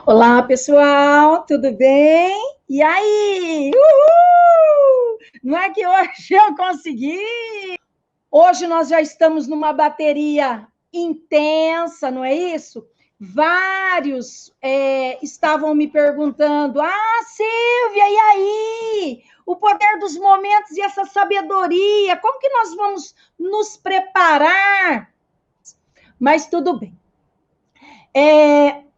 Olá, pessoal, tudo bem? E aí? Uhul! Não é que hoje eu consegui? Hoje nós já estamos numa bateria intensa, não é isso? Vários estavam me perguntando: Silvia, e aí? O poder dos momentos e essa sabedoria, como que nós vamos nos preparar? Mas tudo bem.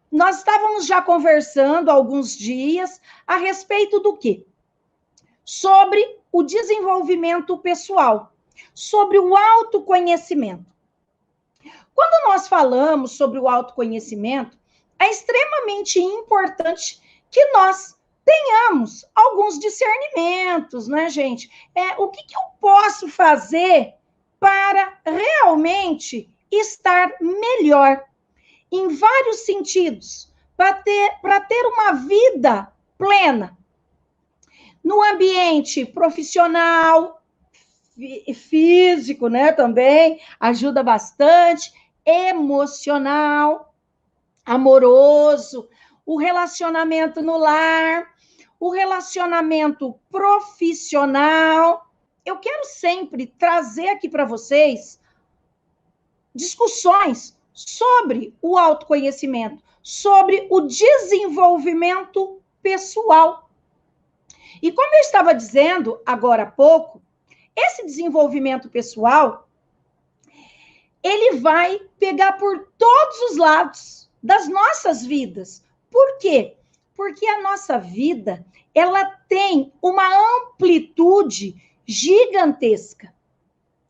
Nós estávamos já conversando há alguns dias a respeito do quê? Sobre o desenvolvimento pessoal, sobre o autoconhecimento. Quando nós falamos sobre o autoconhecimento, é extremamente importante que nós tenhamos alguns discernimentos, né, gente? O que eu posso fazer para realmente estar melhor? Em vários sentidos, para ter uma vida plena. No ambiente profissional, físico, né, também, ajuda bastante, emocional, amoroso, o relacionamento no lar, o relacionamento profissional. Eu quero sempre trazer aqui para vocês discussões sobre o autoconhecimento, sobre o desenvolvimento pessoal. E como eu estava dizendo agora há pouco, esse desenvolvimento pessoal, ele vai pegar por todos os lados das nossas vidas. Por quê? Porque a nossa vida, ela tem uma amplitude gigantesca.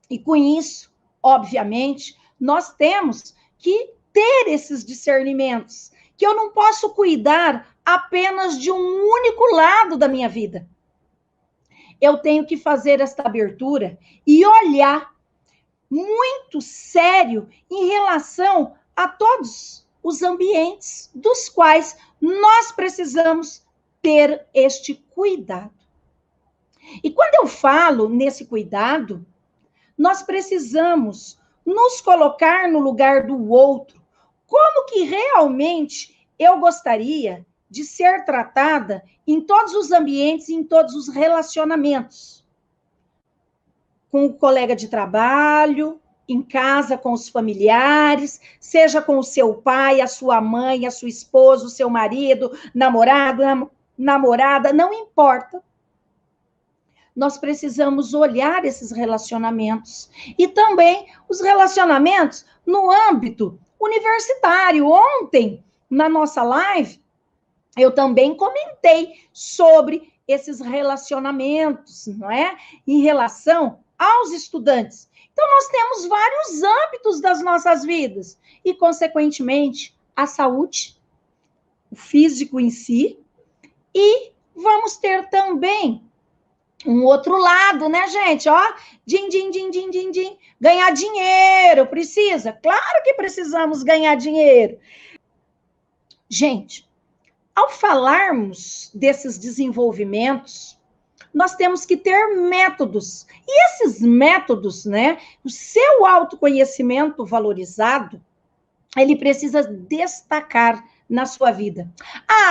E com isso, obviamente, nós temos que ter esses discernimentos, que eu não posso cuidar apenas de um único lado da minha vida. Eu tenho que fazer esta abertura e olhar muito sério em relação a todos os ambientes dos quais nós precisamos ter este cuidado. E quando eu falo nesse cuidado, nós precisamos nos colocar no lugar do outro. Como que realmente eu gostaria de ser tratada em todos os ambientes, em todos os relacionamentos? Com o colega de trabalho, em casa com os familiares, seja com o seu pai, a sua mãe, a sua esposa, o seu marido, namorado, namorada, não importa. Nós precisamos olhar esses relacionamentos. E também os relacionamentos no âmbito universitário. Ontem, na nossa live, eu também comentei sobre esses relacionamentos, não é? Em relação aos estudantes. Então, nós temos vários âmbitos das nossas vidas. E, consequentemente, a saúde, o físico em si. E vamos ter também um outro lado, né, gente? Ó, din, din, din, din, din, din. Ganhar dinheiro, precisa? Claro que precisamos ganhar dinheiro. Gente, ao falarmos desses desenvolvimentos, nós temos que ter métodos. E esses métodos, né, o seu autoconhecimento valorizado, ele precisa destacar na sua vida.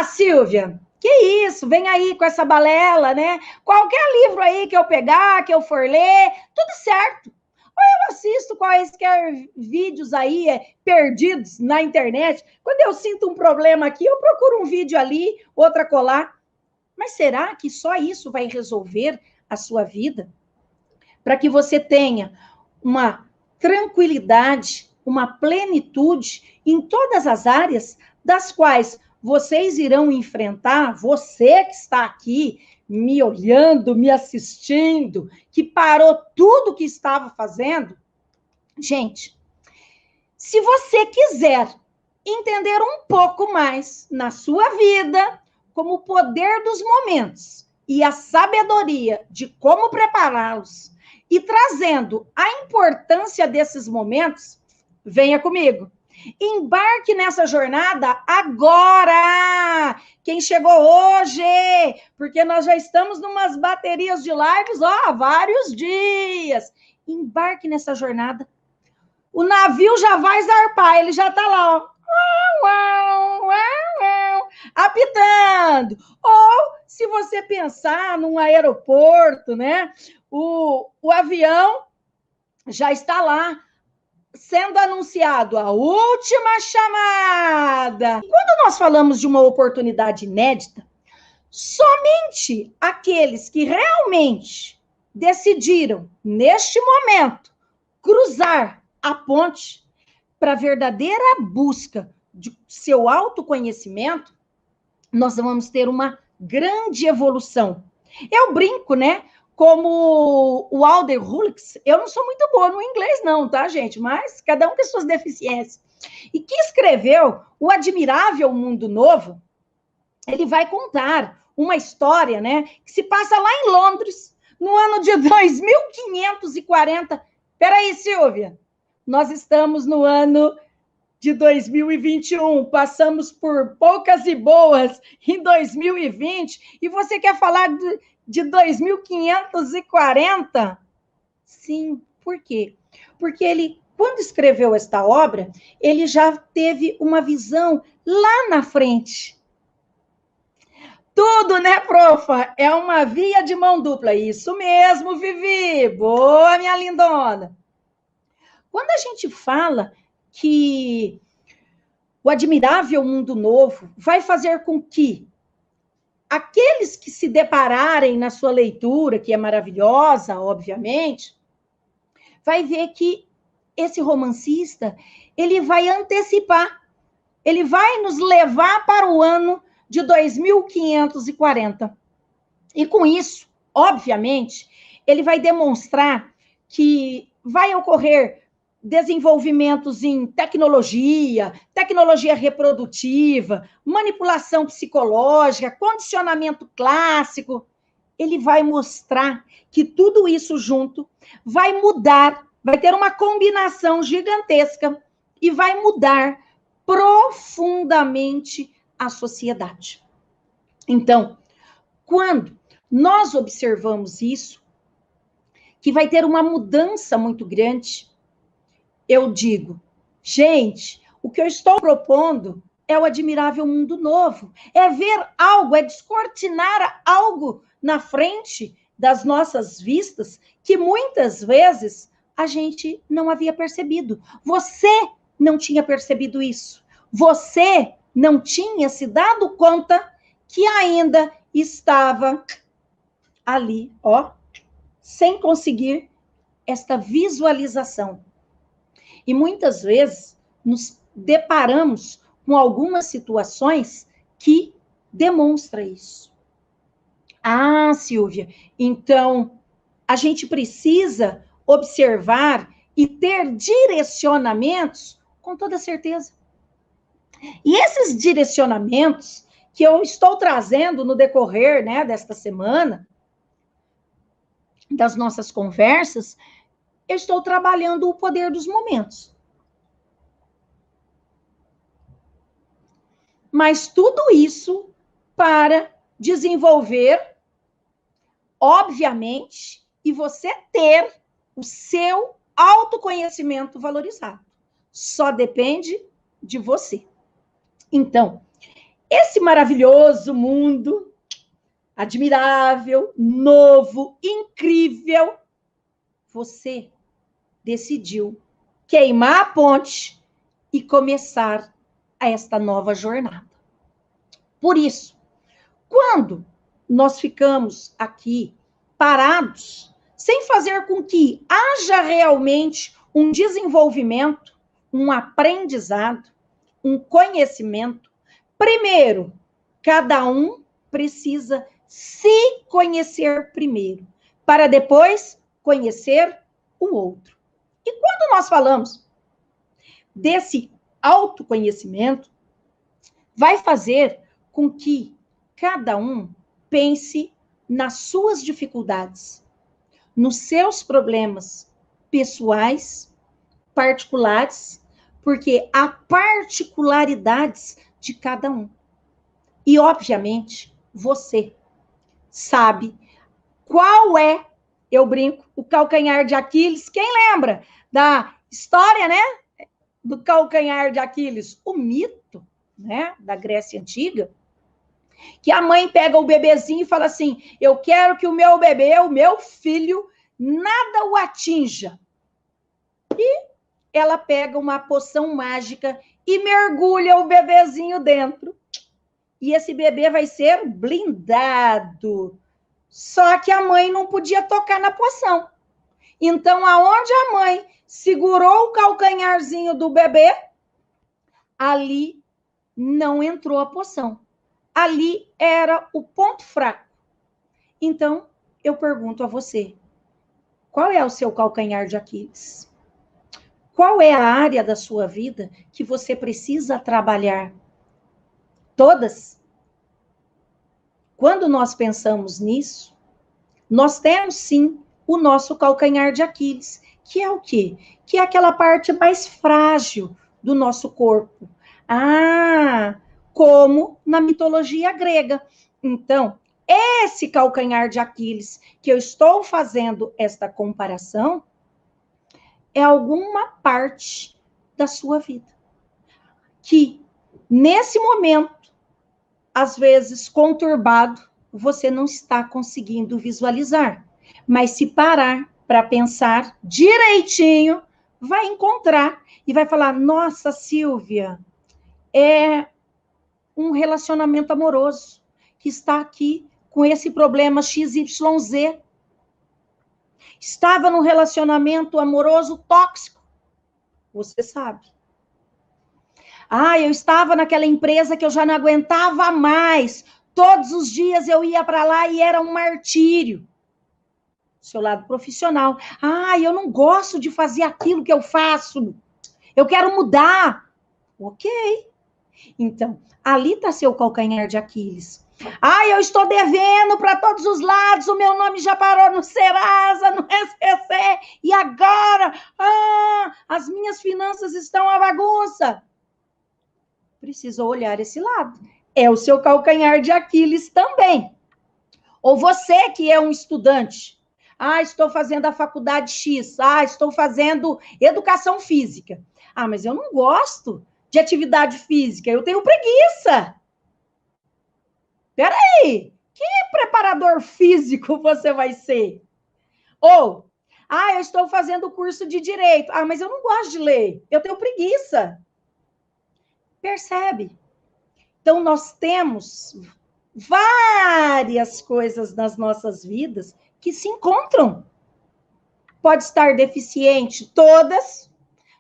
Silvia, que isso, vem aí com essa balela, né? Qualquer livro aí que eu pegar, que eu for ler, tudo certo. Ou eu assisto quaisquer vídeos aí perdidos na internet. Quando eu sinto um problema aqui, eu procuro um vídeo ali, outra colar. Mas será que só isso vai resolver a sua vida? Para que você tenha uma tranquilidade, uma plenitude em todas as áreas das quais vocês irão enfrentar, você que está aqui me olhando, me assistindo, que parou tudo que estava fazendo. Gente, se você quiser entender um pouco mais na sua vida, como o poder dos momentos e a sabedoria de como prepará-los, e trazendo a importância desses momentos, venha comigo. Embarque nessa jornada agora! Quem chegou hoje? Porque nós já estamos numas baterias de lives, há vários dias. Embarque nessa jornada. O navio já vai zarpar, ele já está lá, ó. voando. Ou, se você pensar num aeroporto, né? O avião já está lá, sendo anunciado a última chamada. Quando nós falamos de uma oportunidade inédita, somente aqueles que realmente decidiram, neste momento, cruzar a ponte para a verdadeira busca de seu autoconhecimento, nós vamos ter uma grande evolução. Eu brinco, né? Como o Alder Hulks, eu não sou muito boa no inglês, não, tá, gente? Mas cada um tem suas deficiências. E que escreveu O Admirável Mundo Novo, ele vai contar uma história, né, que se passa lá em Londres, no ano de 2540. Peraí, Silvia, nós estamos no ano de 2021, passamos por poucas e boas em 2020, e você quer falar de 2540? Sim, por quê? Porque ele, quando escreveu esta obra, ele já teve uma visão lá na frente. Tudo, né, profa? É uma via de mão dupla. Isso mesmo, Vivi. Boa, minha lindona. Quando a gente fala que o admirável mundo novo vai fazer com que aqueles que se depararem na sua leitura, que é maravilhosa, obviamente, vai ver que esse romancista, ele vai antecipar, ele vai nos levar para o ano de 2540. E com isso, obviamente, ele vai demonstrar que vai ocorrer desenvolvimentos em tecnologia, tecnologia reprodutiva, manipulação psicológica, condicionamento clássico. Ele vai mostrar que tudo isso junto vai mudar, vai ter uma combinação gigantesca e vai mudar profundamente a sociedade. Então, quando nós observamos isso, que vai ter uma mudança muito grande, eu digo, gente, o que eu estou propondo é o admirável mundo novo, é ver algo, é descortinar algo na frente das nossas vistas que muitas vezes a gente não havia percebido. Você não tinha percebido isso. Você não tinha se dado conta que ainda estava ali, ó, sem conseguir esta visualização. E muitas vezes nos deparamos com algumas situações que demonstram isso. Ah, Silvia, então a gente precisa observar e ter direcionamentos com toda certeza. E esses direcionamentos que eu estou trazendo no decorrer, né, desta semana, das nossas conversas, eu estou trabalhando o poder dos momentos. Mas tudo isso para desenvolver, obviamente, e você ter o seu autoconhecimento valorizado. Só depende de você. Então, esse maravilhoso mundo, admirável, novo, incrível, você decidiu queimar a ponte e começar esta nova jornada. Por isso, quando nós ficamos aqui parados, sem fazer com que haja realmente um desenvolvimento, um aprendizado, um conhecimento, primeiro, cada um precisa se conhecer primeiro, para depois conhecer o outro. E quando nós falamos desse autoconhecimento, vai fazer com que cada um pense nas suas dificuldades, nos seus problemas pessoais, particulares, porque há particularidades de cada um. E, obviamente, você sabe qual é, eu brinco, o calcanhar de Aquiles. Quem lembra da história, né? Do calcanhar de Aquiles, o mito, né, da Grécia Antiga, Que a mãe pega o bebezinho e fala assim, eu quero que o meu bebê, o meu filho, nada o atinja. E ela pega uma poção mágica e mergulha o bebezinho dentro. E esse bebê vai ser blindado. Só que a mãe não podia tocar na poção. Então, aonde a mãe segurou o calcanharzinho do bebê, ali não entrou a poção. Ali era o ponto fraco. Então, eu pergunto a você, qual é o seu calcanhar de Aquiles? Qual é a área da sua vida que você precisa trabalhar? Todas? Quando nós pensamos nisso, nós temos sim o nosso calcanhar de Aquiles, que é o quê? Que é aquela parte mais frágil do nosso corpo. Ah, como na mitologia grega. Então, esse calcanhar de Aquiles, que eu estou fazendo esta comparação, é alguma parte da sua vida. Que, nesse momento, às vezes conturbado, você não está conseguindo visualizar. Mas se parar para pensar direitinho, vai encontrar e vai falar, nossa, Silvia, é um relacionamento amoroso que está aqui com esse problema XYZ. Estava num relacionamento amoroso tóxico. Você sabe. Ah, eu estava naquela empresa que eu já não aguentava mais. Todos os dias eu ia para lá e era um martírio. Seu lado profissional. Ah, eu não gosto de fazer aquilo que eu faço. Eu quero mudar. Ok. Então, ali está seu calcanhar de Aquiles. Ah, eu estou devendo para todos os lados, o meu nome já parou no Serasa, no SPC, e agora, as minhas finanças estão uma bagunça. Precisa olhar esse lado. É o seu calcanhar de Aquiles também. Ou você que é um estudante. Ah, estou fazendo a faculdade X. Ah, estou fazendo educação física. Ah, mas eu não gosto de atividade física, eu tenho preguiça. Peraí, que preparador físico você vai ser? Ou, eu estou fazendo curso de direito. Ah, mas eu não gosto de ler, eu tenho preguiça. Percebe? Então, nós temos várias coisas nas nossas vidas que se encontram. Pode estar deficiente todas,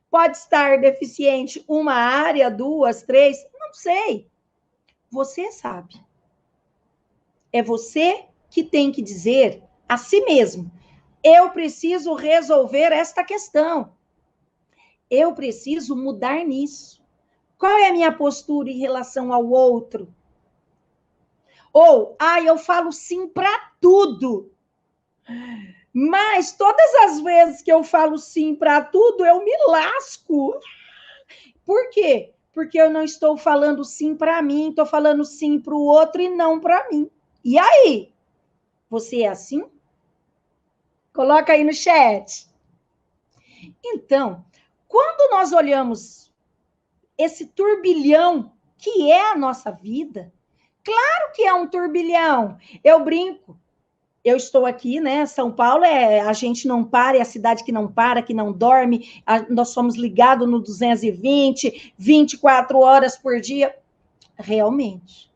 pode estar deficiente uma área, duas, três, não sei. Você sabe. É você que tem que dizer a si mesmo, eu preciso resolver esta questão. Eu preciso mudar nisso. Qual é a minha postura em relação ao outro? Ou, eu falo sim para tudo. Mas todas as vezes que eu falo sim para tudo, eu me lasco. Por quê? Porque eu não estou falando sim para mim, estou falando sim para o outro e não para mim. E aí? Você é assim? Coloca aí no chat. Então, quando nós olhamos esse turbilhão que é a nossa vida, claro que é um turbilhão. Eu brinco. Eu estou aqui, né? São Paulo a gente não para, é a cidade que não para, que não dorme. Nós somos ligados no 220, 24 horas por dia. Realmente.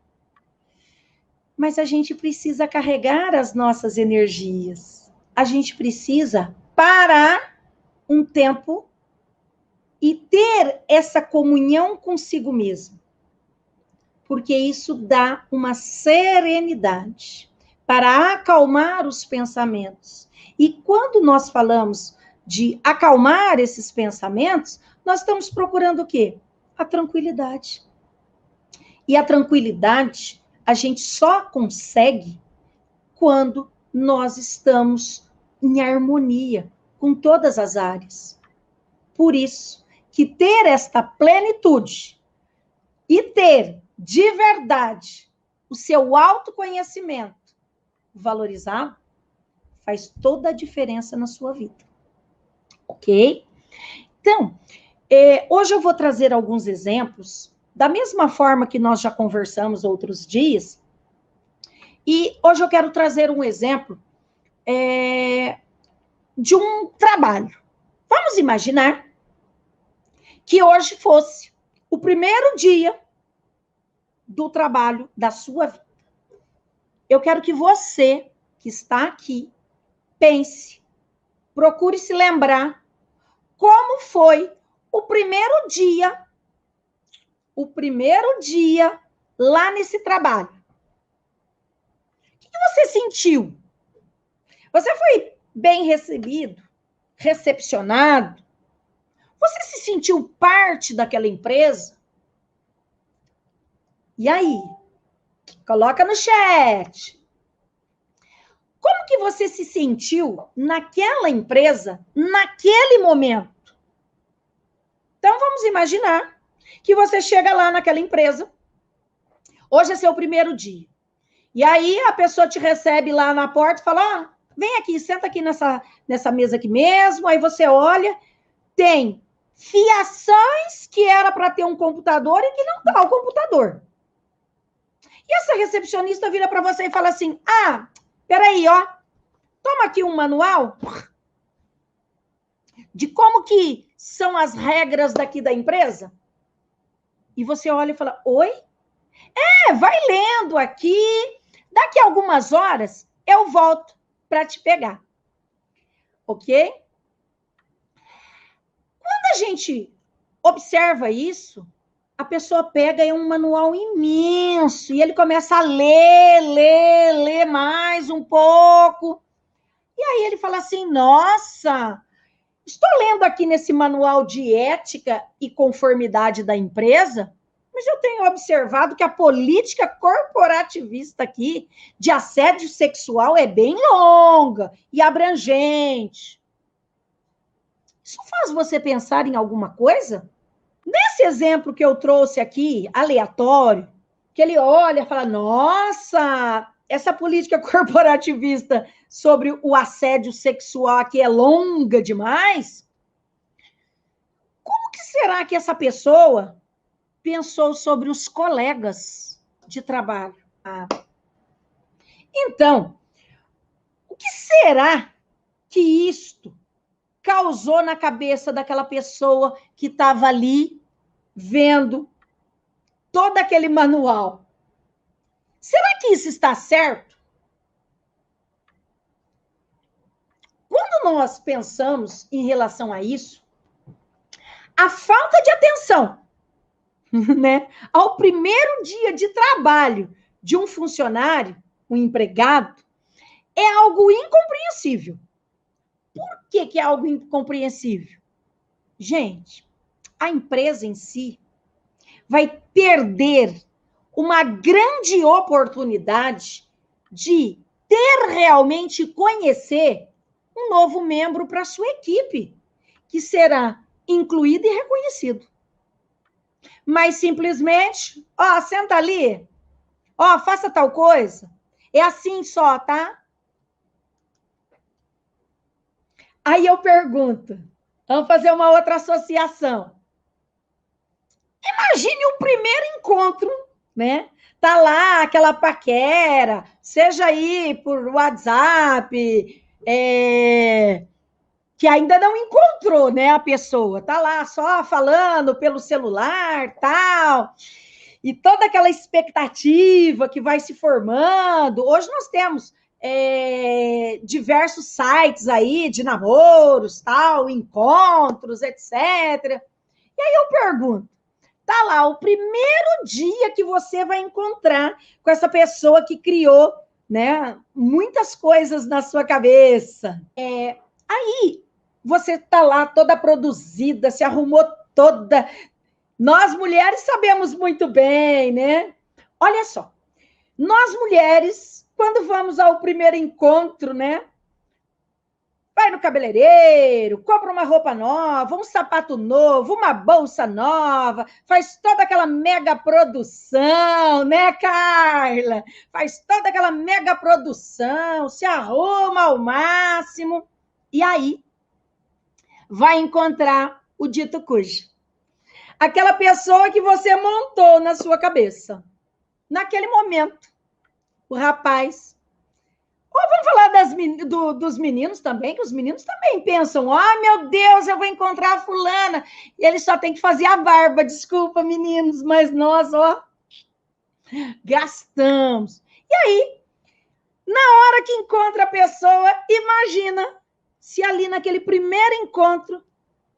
Mas a gente precisa carregar as nossas energias. A gente precisa parar um tempo e ter essa comunhão consigo mesmo. Porque isso dá uma serenidade para acalmar os pensamentos. E quando nós falamos de acalmar esses pensamentos, nós estamos procurando o quê? A tranquilidade. E a tranquilidade a gente só consegue quando nós estamos em harmonia com todas as áreas. Por isso que ter esta plenitude e ter de verdade o seu autoconhecimento valorizado faz toda a diferença na sua vida. Ok? Então, hoje eu vou trazer alguns exemplos, da mesma forma que nós já conversamos outros dias, E hoje eu quero trazer um exemplo de um trabalho. Vamos imaginar que hoje fosse o primeiro dia do trabalho da sua vida. Eu quero que você, que está aqui, pense, procure se lembrar como foi o primeiro dia lá nesse trabalho. O que você sentiu? Você foi bem recebido, recepcionado? Você se sentiu parte daquela empresa? E aí? Coloca no chat. Como que você se sentiu naquela empresa, naquele momento? Então, vamos imaginar que você chega lá naquela empresa. Hoje é seu primeiro dia. E aí, a pessoa te recebe lá na porta e fala, vem aqui, senta aqui nessa mesa aqui mesmo. Aí você olha, tem fiações que era para ter um computador e que não dá o computador. E essa recepcionista vira para você e fala assim, peraí, toma aqui um manual de como que são as regras daqui da empresa. E você olha e fala, oi? Vai lendo aqui, daqui a algumas horas eu volto para te pegar. Ok? Quando a gente observa isso, a pessoa pega um manual imenso e ele começa a ler mais um pouco. E aí ele fala assim, nossa, estou lendo aqui nesse manual de ética e conformidade da empresa, mas eu tenho observado que a política corporativista aqui de assédio sexual é bem longa e abrangente. Isso faz você pensar em alguma coisa? Nesse exemplo que eu trouxe aqui, aleatório, que ele olha e fala, nossa, essa política corporativista sobre o assédio sexual aqui é longa demais. Como que será que essa pessoa pensou sobre os colegas de trabalho? Então, o que será que isto causou na cabeça daquela pessoa que estava ali vendo todo aquele manual? Será que isso está certo? Quando nós pensamos em relação a isso, a falta de atenção, né, ao primeiro dia de trabalho de um funcionário, um empregado, é algo incompreensível. Por que é algo incompreensível? Gente, a empresa em si vai perder uma grande oportunidade de ter realmente conhecer um novo membro para a sua equipe, que será incluído e reconhecido. Mas simplesmente, senta ali, faça tal coisa. É assim só, tá? Aí eu pergunto, vamos fazer uma outra associação. Imagine o primeiro encontro, né? Tá lá aquela paquera, seja aí por WhatsApp, que ainda não encontrou, né, a pessoa. Tá lá só falando pelo celular, tal. E toda aquela expectativa que vai se formando. Hoje nós temos diversos sites aí de namoros, tal, encontros, etc. E aí eu pergunto, tá lá o primeiro dia que você vai encontrar com essa pessoa que criou, né, muitas coisas na sua cabeça. Aí você tá lá toda produzida, se arrumou toda. Nós mulheres sabemos muito bem, né? Olha só, nós mulheres, quando vamos ao primeiro encontro, né? Vai no cabeleireiro, compra uma roupa nova, um sapato novo, uma bolsa nova, faz toda aquela mega produção, né, Carla? Faz toda aquela mega produção, se arruma ao máximo, e aí vai encontrar o dito cujo. Aquela pessoa que você montou na sua cabeça, naquele momento. o rapaz. Ou vamos falar dos meninos também, que os meninos também pensam, meu Deus, eu vou encontrar a fulana, e ele só tem que fazer a barba, desculpa, meninos, mas nós, gastamos. E aí, na hora que encontra a pessoa, imagina se ali naquele primeiro encontro,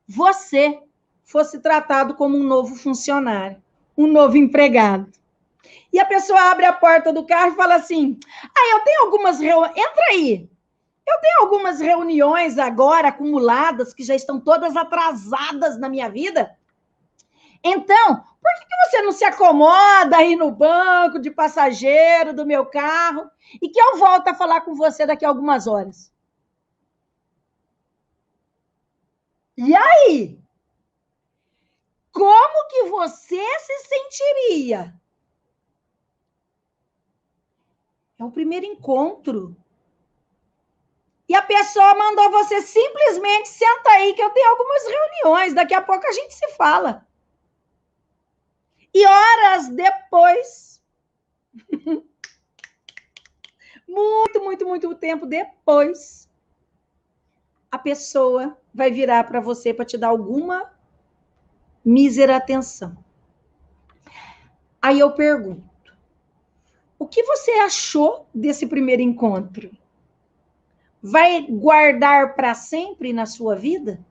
você fosse tratado como um novo funcionário, um novo empregado. E a pessoa abre a porta do carro e fala assim, eu tenho algumas reuniões, entra aí, eu tenho algumas reuniões agora acumuladas, que já estão todas atrasadas na minha vida. Então, por que você não se acomoda aí no banco de passageiro do meu carro e que eu volto a falar com você daqui a algumas horas? E aí? Como que você se sentiria? É o primeiro encontro. E a pessoa mandou você simplesmente senta aí que eu tenho algumas reuniões, daqui a pouco a gente se fala. E horas depois, muito tempo depois, a pessoa vai virar para você para te dar alguma mísera atenção. Aí eu pergunto, o que você achou desse primeiro encontro? Vai guardar para sempre na sua vida?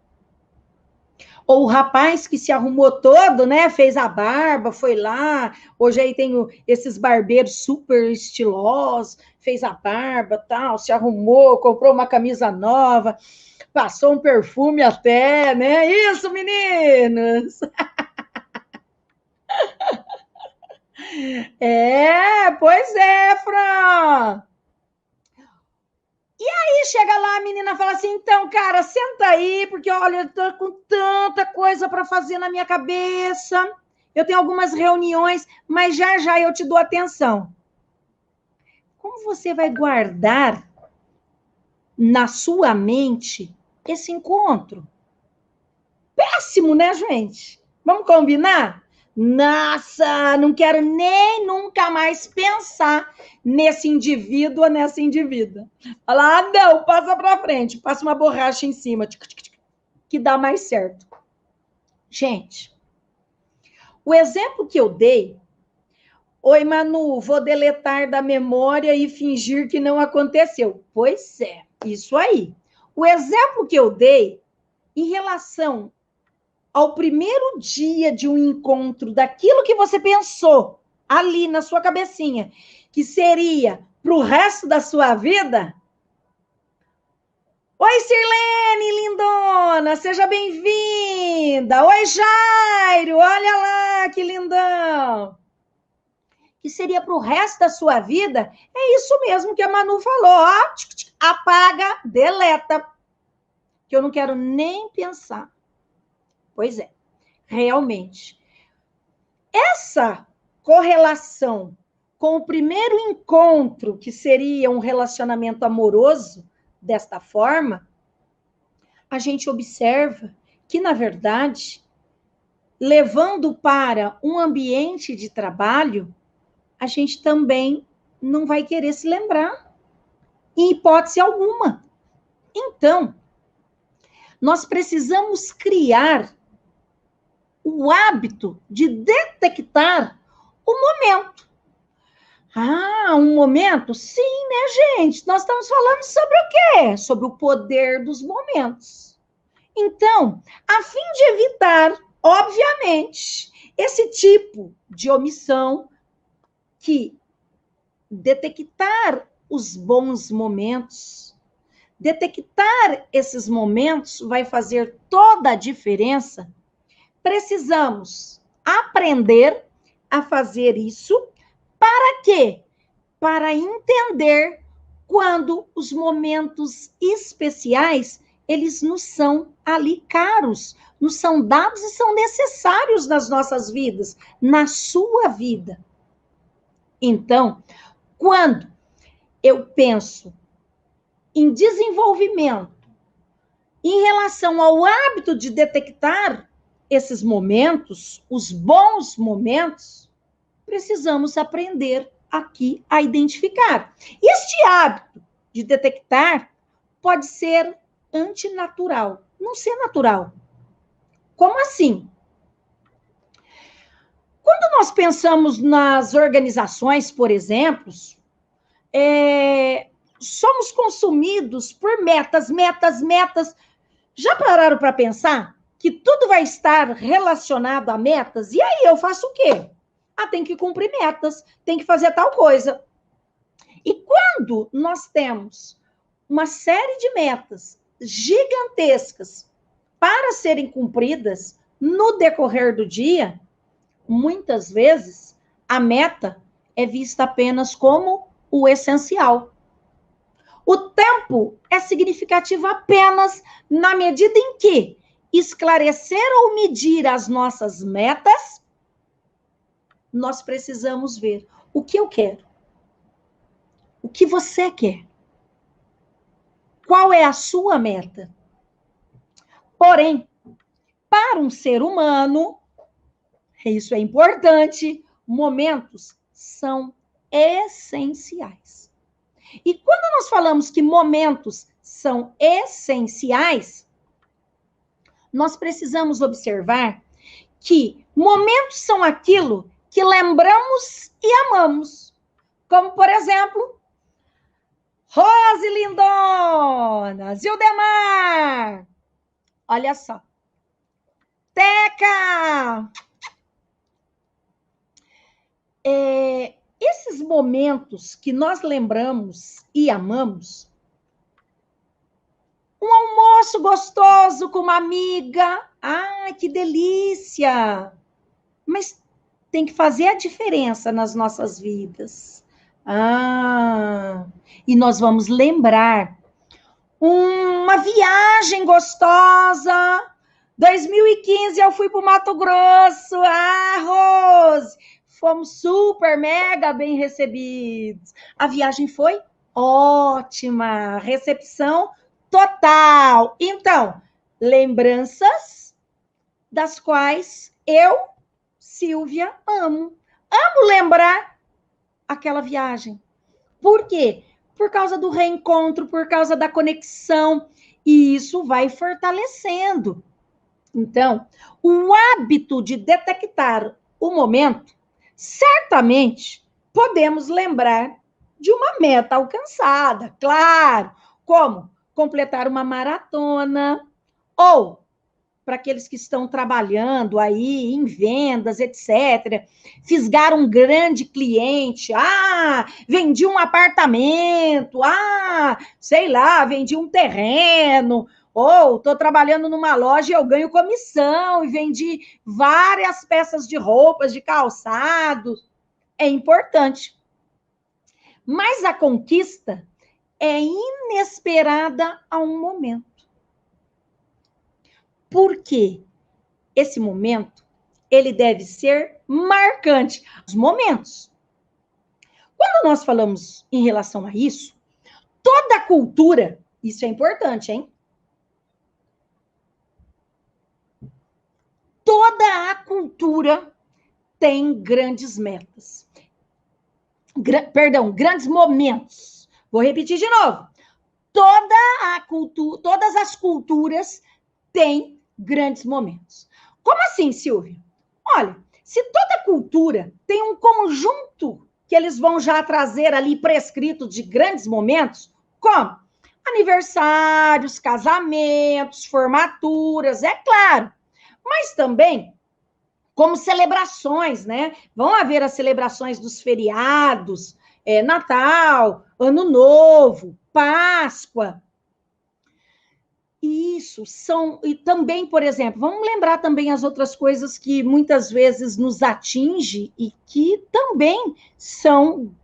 Ou o rapaz que se arrumou todo, né? Fez a barba, foi lá. Hoje aí tem esses barbeiros super estilosos, fez a barba, tal, se arrumou, comprou uma camisa nova, passou um perfume até, né? Isso, meninos! Pois é, Fran! E aí chega lá, a menina fala assim, então, cara, senta aí, porque, olha, eu tô com tanta coisa para fazer na minha cabeça, eu tenho algumas reuniões, mas já eu te dou atenção. Como você vai guardar na sua mente esse encontro? Péssimo, né, gente? Vamos combinar? Nossa, não quero nem nunca mais pensar nesse indivíduo ou nessa indivídua. Falar, não, passa para frente, passa uma borracha em cima, que dá mais certo. Gente, o exemplo que eu dei, oi, Manu, vou deletar da memória e fingir que não aconteceu. Pois é, isso aí. O exemplo que eu dei em relação ao primeiro dia de um encontro, daquilo que você pensou ali na sua cabecinha, que seria para o resto da sua vida. Oi, Sirlene, lindona, seja bem-vinda. Oi, Jairo, olha lá, que lindão. Que seria para o resto da sua vida, é isso mesmo que a Manu falou, ó, apaga, deleta, que eu não quero nem pensar. Pois é, realmente. Essa correlação com o primeiro encontro, que seria um relacionamento amoroso, desta forma, a gente observa que, na verdade, levando para um ambiente de trabalho, a gente também não vai querer se lembrar, em hipótese alguma. Então, nós precisamos criar o hábito de detectar o momento. Um momento? Sim, né, gente? Nós estamos falando sobre o quê? Sobre o poder dos momentos. Então, a fim de evitar, obviamente, esse tipo de omissão, que detectar os bons momentos, detectar esses momentos vai fazer toda a diferença, precisamos aprender a fazer isso. Para quê? Para entender quando os momentos especiais, eles nos são ali caros, nos são dados e são necessários nas nossas vidas, na sua vida. Então, quando eu penso em desenvolvimento em relação ao hábito de detectar esses momentos, os bons momentos, precisamos aprender aqui a identificar. Este hábito de detectar pode ser antinatural, não ser natural. Como assim? Quando nós pensamos nas organizações, por exemplo, somos consumidos por metas. Já pararam para pensar que tudo vai estar relacionado a metas? E aí eu faço o quê? Tem que cumprir metas, tem que fazer tal coisa. E quando nós temos uma série de metas gigantescas para serem cumpridas no decorrer do dia, muitas vezes a meta é vista apenas como o essencial. O tempo é significativo apenas na medida em que esclarecer ou medir as nossas metas, nós precisamos ver o que eu quero, o que você quer, qual é a sua meta. Porém, para um ser humano, isso é importante, momentos são essenciais. E quando nós falamos que momentos são essenciais, nós precisamos observar que momentos são aquilo que lembramos e amamos. Como, por exemplo, Rose lindona, Zildemar, olha só. Teca! Esses momentos que nós lembramos e amamos, um almoço gostoso com uma amiga, que delícia! Mas tem que fazer a diferença nas nossas vidas. E nós vamos lembrar uma viagem gostosa. 2015 eu fui para o Mato Grosso. Rose, fomos super, mega bem recebidos. A viagem foi ótima, recepção total. Então, lembranças das quais eu, Silvia, amo. Amo lembrar aquela viagem. Por quê? Por causa do reencontro, por causa da conexão. E isso vai fortalecendo. Então, o hábito de detectar o momento, certamente podemos lembrar de uma meta alcançada, claro, como completar uma maratona, ou para aqueles que estão trabalhando aí em vendas, etc. Fisgar um grande cliente, vendi um apartamento, sei lá, vendi um terreno, ou estou trabalhando numa loja e eu ganho comissão e vendi várias peças de roupas, de calçados. É importante. Mas a conquista é inesperada a um momento. Por quê? Esse momento, ele deve ser marcante. Os momentos. Quando nós falamos em relação a isso, toda a cultura, isso é importante, hein? Toda a cultura tem grandes metas. Grandes momentos. Vou repetir de novo. Todas as culturas têm grandes momentos. Como assim, Silvia? Olha, se toda cultura tem um conjunto que eles vão já trazer ali prescrito de grandes momentos, como aniversários, casamentos, formaturas, é claro. Mas também como celebrações, né? Vão haver as celebrações dos feriados, Natal, Ano Novo, Páscoa. Isso, e também, por exemplo, vamos lembrar também as outras coisas que muitas vezes nos atinge e que também são,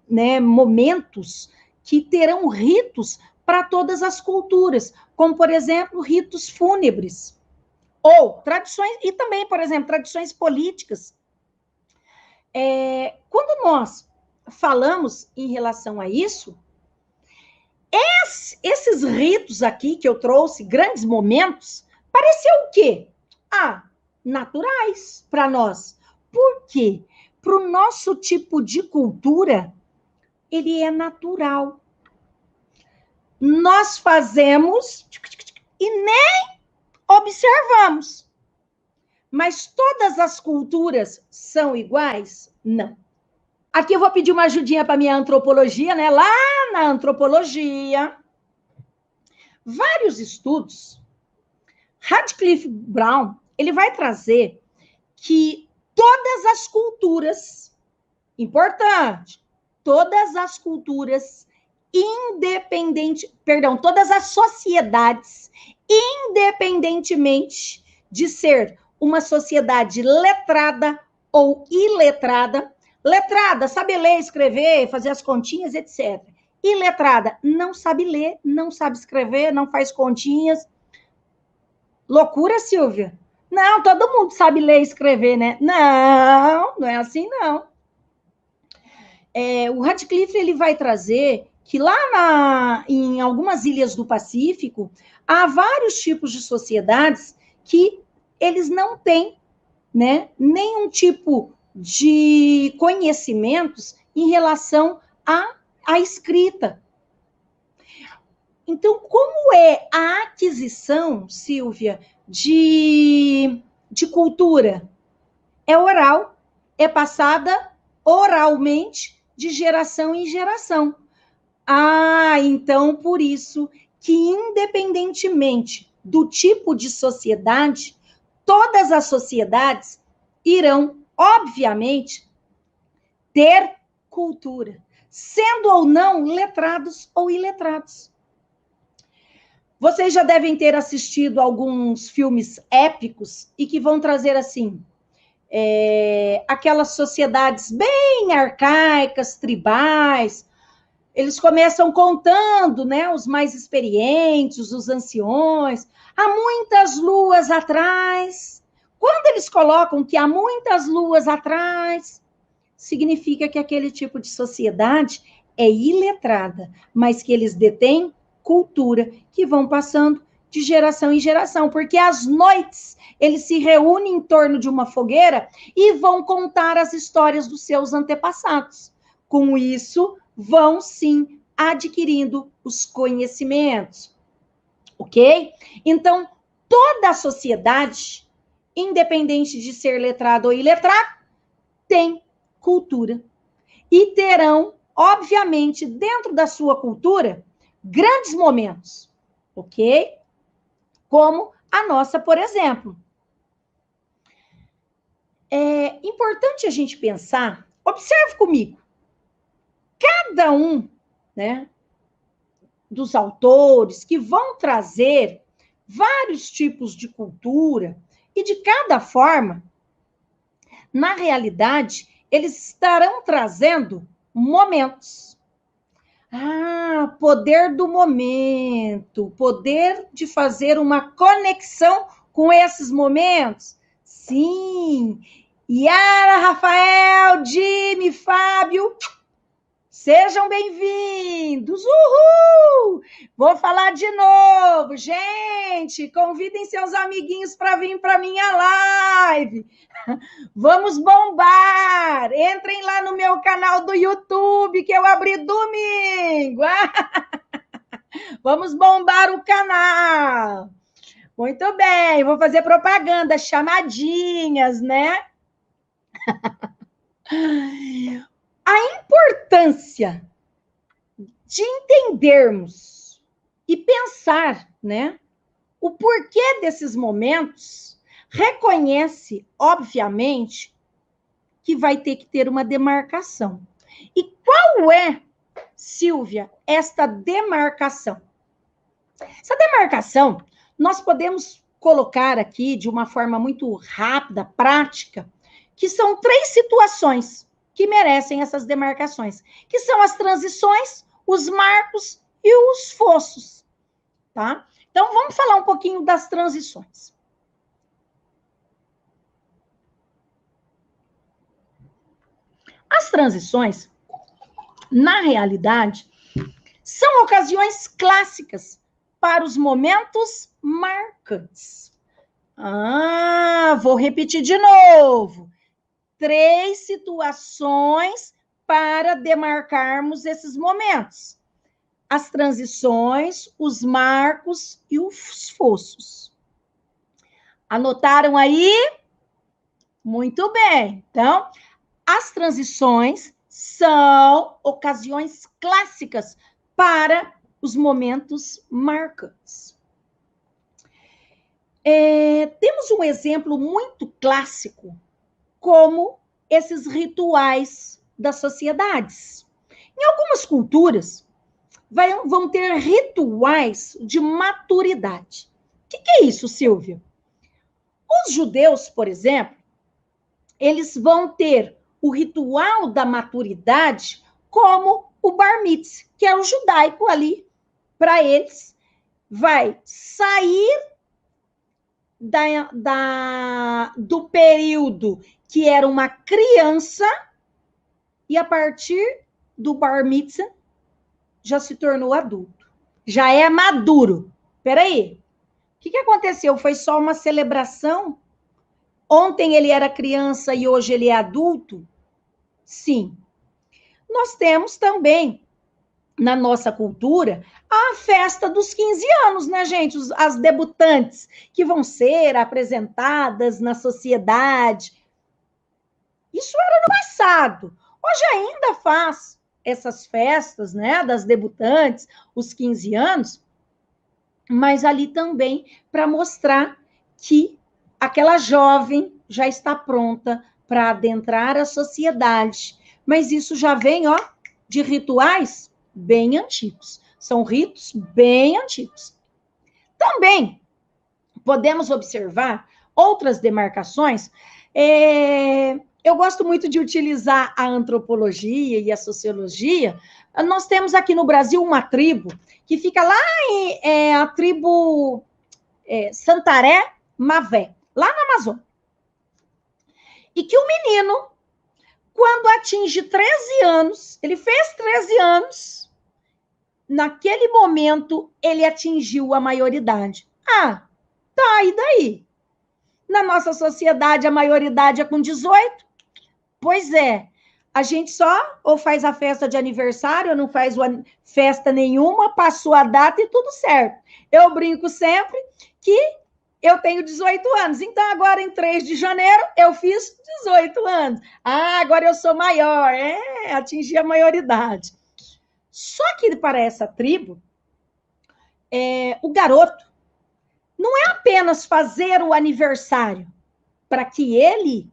né, momentos que terão ritos para todas as culturas, como, por exemplo, ritos fúnebres, ou tradições, e também, por exemplo, tradições políticas. Quando nós falamos em relação a isso, esses ritos aqui que eu trouxe, grandes momentos, pareceu o quê? Naturais para nós. Por quê? para o nosso tipo de cultura, ele é natural. Nós fazemos e nem observamos. Mas todas as culturas são iguais? Não. Aqui eu vou pedir uma ajudinha para minha antropologia, né? Lá na antropologia, vários estudos, Radcliffe Brown, ele vai trazer que todas as culturas, importante, todas as culturas, todas as sociedades, independentemente de ser uma sociedade letrada ou iletrada, letrada, sabe ler, escrever, fazer as continhas, etc. Iletrada, não sabe ler, não sabe escrever, não faz continhas. Loucura, Silvia? Não, todo mundo sabe ler e escrever, né? Não, não é assim, não. O Radcliffe, ele vai trazer que lá em algumas ilhas do Pacífico, há vários tipos de sociedades que eles não têm, né, nenhum tipo de conhecimentos em relação à escrita. Então, como é a aquisição, Silvia, de cultura? É oral, é passada oralmente de geração em geração. Então, por isso que, independentemente do tipo de sociedade, todas as sociedades irão, obviamente, ter cultura, sendo ou não letrados ou iletrados. Vocês já devem ter assistido alguns filmes épicos e que vão trazer, assim, aquelas sociedades bem arcaicas, tribais. Eles começam contando, né, os mais experientes, os anciões, há muitas luas atrás. Quando eles colocam que há muitas luas atrás, significa que aquele tipo de sociedade é iletrada, mas que eles detêm cultura, que vão passando de geração em geração, porque às noites eles se reúnem em torno de uma fogueira e vão contar as histórias dos seus antepassados. Com isso, vão sim adquirindo os conhecimentos, ok? Então, toda a sociedade, independente de ser letrado ou iletrado, tem cultura. E terão, obviamente, dentro da sua cultura, grandes momentos, ok? Como a nossa, por exemplo. É importante a gente pensar, observe comigo, cada um, né, dos autores que vão trazer vários tipos de cultura, e de cada forma, na realidade, eles estarão trazendo momentos. Poder do momento, poder de fazer uma conexão com esses momentos. Sim. Yara, Rafael, Jimmy, Fábio, sejam bem-vindos. Uhul! Vou falar de novo. Gente, convidem seus amiguinhos para vir para minha live. Vamos bombar! Entrem lá no meu canal do YouTube, que eu abri domingo. Vamos bombar o canal. Muito bem, vou fazer propaganda, chamadinhas, né? A importância de entendermos e pensar, né, o porquê desses momentos reconhece, obviamente, que vai ter que ter uma demarcação. E qual é, Silvia, esta demarcação? Essa demarcação, nós podemos colocar aqui de uma forma muito rápida, prática, que são 3 situações que merecem essas demarcações, que são as transições, os marcos e os fossos, tá? Então, vamos falar um pouquinho das transições. As transições, na realidade, são ocasiões clássicas para os momentos marcantes. Vou repetir de novo. 3 situações para demarcarmos esses momentos: as transições, os marcos e os fossos. Anotaram aí? Muito bem. Então, as transições são ocasiões clássicas para os momentos marcantes. Temos um exemplo muito clássico, como esses rituais das sociedades. Em algumas culturas, vão ter rituais de maturidade. O que é isso, Silvia? Os judeus, por exemplo, eles vão ter o ritual da maturidade como o bar mitzvah, que é o judaico ali, para eles, vai sair do período que era uma criança e a partir do bar mitzvah já se tornou adulto, já é maduro. Peraí, o que aconteceu? Foi só uma celebração? Ontem ele era criança e hoje ele é adulto? Sim. Nós temos também, na nossa cultura, a festa dos 15 anos, né, gente? As debutantes que vão ser apresentadas na sociedade. Isso era no passado. Hoje ainda faz essas festas, né, das debutantes, os 15 anos, mas ali também para mostrar que aquela jovem já está pronta para adentrar a sociedade. Mas isso já vem, ó, de rituais bem antigos. São ritos bem antigos. Também podemos observar outras demarcações. Eu gosto muito de utilizar a antropologia e a sociologia. Nós temos aqui no Brasil uma tribo que fica lá a tribo Santaré Mavé, lá na Amazônia. E que o menino, quando atinge 13 anos, ele fez 13 anos, naquele momento ele atingiu a maioridade. Ah, tá, e daí? Na nossa sociedade, a maioridade é com 18. Pois é, a gente só ou faz a festa de aniversário, ou não faz festa nenhuma, passou a data e tudo certo. Eu brinco sempre que eu tenho 18 anos, então agora em 3 de janeiro eu fiz 18 anos. Ah, agora eu sou maior, atingi a maioridade. Só que para essa tribo, o garoto não é apenas fazer o aniversário para que ele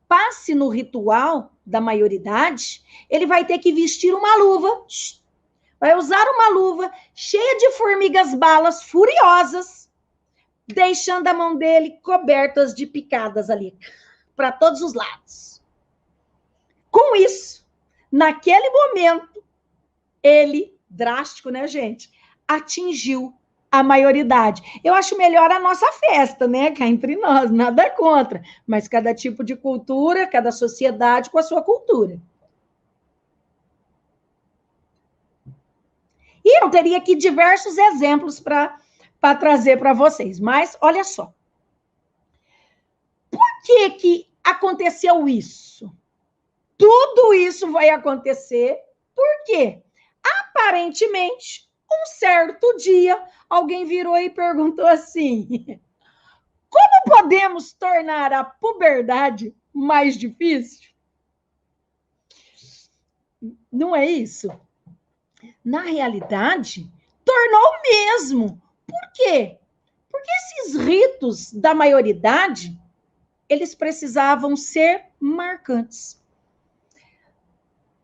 passe no ritual da maioridade, ele vai ter que vestir uma luva, vai usar uma luva cheia de formigas balas furiosas, deixando a mão dele cobertas de picadas ali, para todos os lados. Com isso, naquele momento, ele, drástico, né, gente, atingiu a maioridade. Eu acho melhor a nossa festa, né, cá entre nós, nada contra, mas cada tipo de cultura, cada sociedade com a sua cultura. E eu teria aqui diversos exemplos para trazer para vocês, mas olha só. Por que aconteceu isso? Tudo isso vai acontecer porque, aparentemente, um certo dia, alguém virou e perguntou assim: como podemos tornar a puberdade mais difícil? Não é isso? Na realidade, tornou mesmo. Por quê? Porque esses ritos da maioridade, eles precisavam ser marcantes.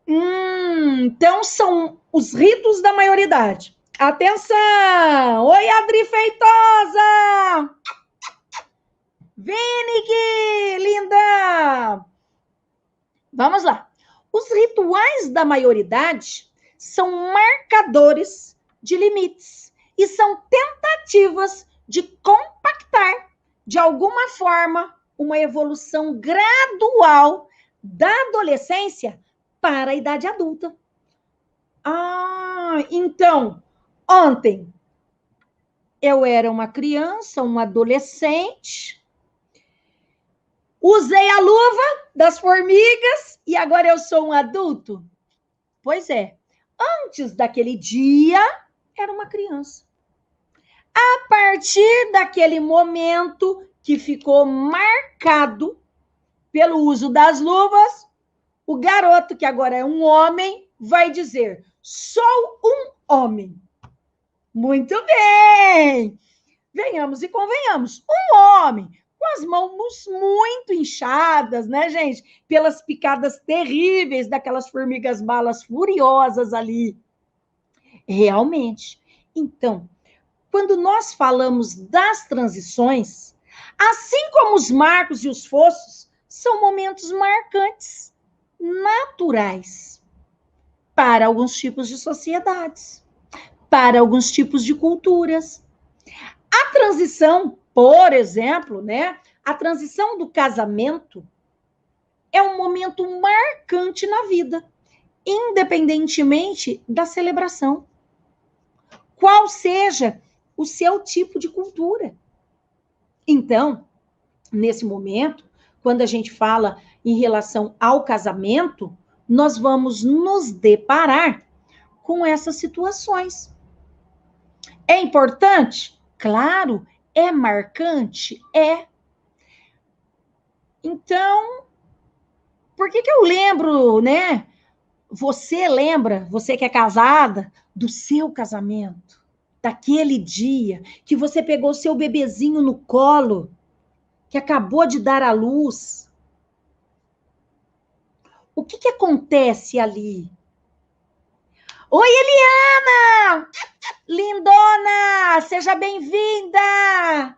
Então, são os ritos da maioridade. Atenção! Oi, Adri Feitosa! Vini, linda! Vamos lá. Os rituais da maioridade são marcadores de limites e são tentativas de compactar, de alguma forma, uma evolução gradual da adolescência para a idade adulta. Ah, então, ontem eu era uma criança, um adolescente, Usei a luva das formigas e agora eu sou um adulto? Pois é. Antes daquele dia, era uma criança. A partir daquele momento que ficou marcado pelo uso das luvas, o garoto, que agora é um homem, vai dizer: sou um homem. Muito bem! Venhamos e convenhamos. Um homem com as mãos muito inchadas, né, gente? Pelas picadas terríveis daquelas formigas balas furiosas ali. Realmente. Então, quando nós falamos das transições, assim como os marcos e os fossos, são momentos marcantes, naturais, para alguns tipos de sociedades, para alguns tipos de culturas. A transição, por exemplo, né? A transição do casamento é um momento marcante na vida, independentemente da celebração. Qual seja o seu tipo de cultura. Então, nesse momento, quando a gente fala em relação ao casamento, nós vamos nos deparar com essas situações. É importante? Claro. É marcante? É. Então, por que eu lembro, né? Você lembra, você que é casada, do seu casamento, daquele dia que você pegou seu bebezinho no colo, que acabou de dar à luz. O que acontece ali? Oi, Eliana! Lindona! Seja bem-vinda!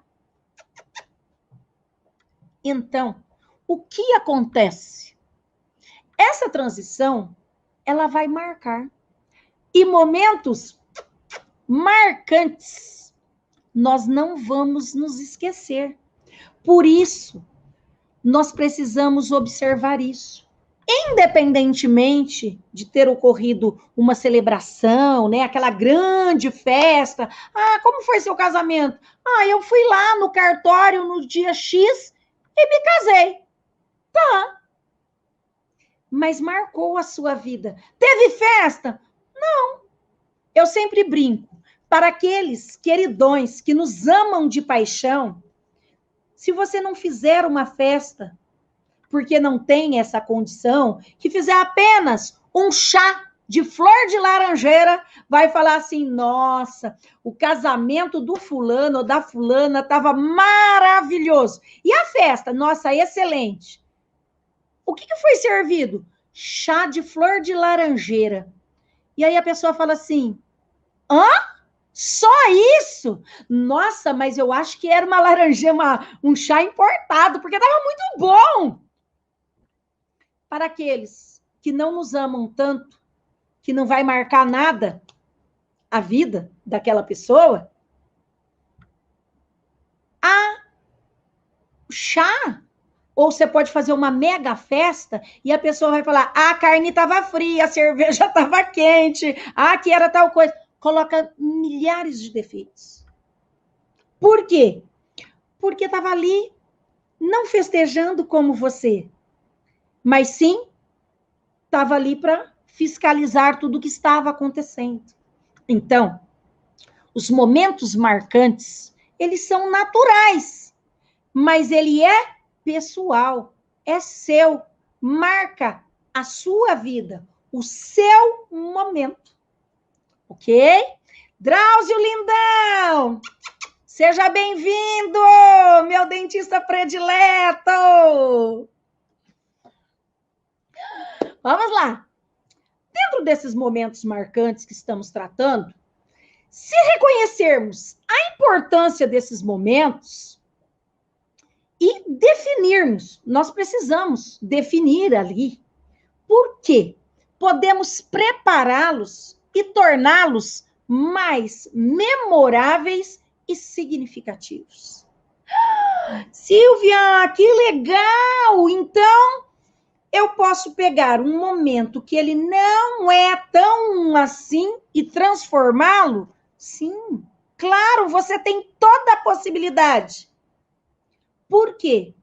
Então, o que acontece? Essa transição, ela vai marcar. E momentos marcantes, nós não vamos nos esquecer. Por isso, nós precisamos observar isso. Independentemente de ter ocorrido uma celebração, né, aquela grande festa. Ah, como foi seu casamento? Ah, eu fui lá no cartório no dia X e me casei. Tá. Mas marcou a sua vida. Teve festa? Não. Eu sempre brinco. Para aqueles queridões que nos amam de paixão, se você não fizer uma festa, porque não tem essa condição, que fizer apenas um chá de flor de laranjeira, vai falar assim: nossa, o casamento do fulano ou da fulana estava maravilhoso. E a festa? Nossa, excelente. O que foi servido? Chá de flor de laranjeira. E aí a pessoa fala assim: hã? Só isso? Nossa, mas eu acho que era uma laranjeira, um chá importado, porque estava muito bom. Para aqueles que não nos amam tanto, que não vai marcar nada a vida daquela pessoa, o chá, ou você pode fazer uma mega festa e a pessoa vai falar: ah, a carne estava fria, a cerveja estava quente, ah, que era tal coisa. Coloca milhares de defeitos. Por quê? Porque estava ali não festejando como você, mas sim estava ali para fiscalizar tudo o que estava acontecendo. Então, os momentos marcantes, eles são naturais, mas ele é pessoal, é seu, marca a sua vida, o seu momento, ok? Drauzio Lindão, seja bem-vindo, meu dentista predileto! Vamos lá. Dentro desses momentos marcantes que estamos tratando, se reconhecermos a importância desses momentos e definirmos, nós precisamos definir ali por quê? Podemos prepará-los e torná-los mais memoráveis e significativos. Silvia, que legal! Então, eu posso pegar um momento que ele não é tão assim e transformá-lo? Sim, claro, você tem toda a possibilidade. Por quê?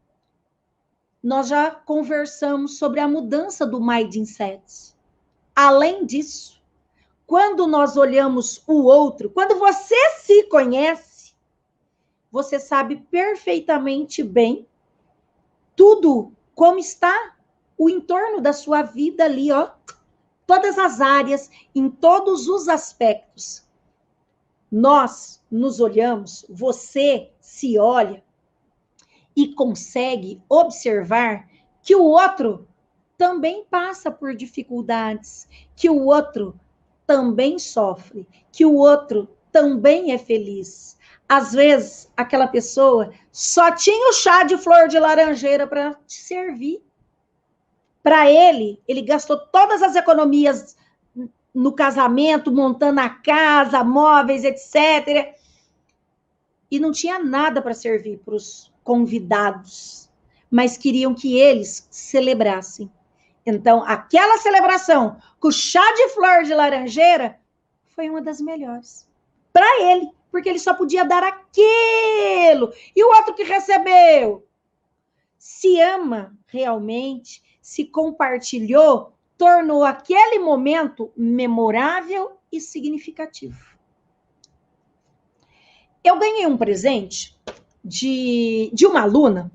nós já conversamos sobre a mudança do mindset. Além disso, quando nós olhamos o outro, quando você se conhece, você sabe perfeitamente bem tudo como está o entorno da sua vida ali, ó, todas as áreas, em todos os aspectos. Nós nos olhamos, você se olha e consegue observar que o outro também passa por dificuldades, que o outro também sofre, que o outro também é feliz. Às vezes, aquela pessoa só tinha o chá de flor de laranjeira para te servir. Para ele gastou todas as economias no casamento, montando a casa, móveis, etc. E não tinha nada para servir para os convidados, mas queriam que eles celebrassem. Então, aquela celebração com chá de flor de laranjeira foi uma das melhores. Para ele, porque ele só podia dar aquilo. E o outro que recebeu? Se ama realmente, se compartilhou, tornou aquele momento memorável e significativo. Eu ganhei um presente de uma aluna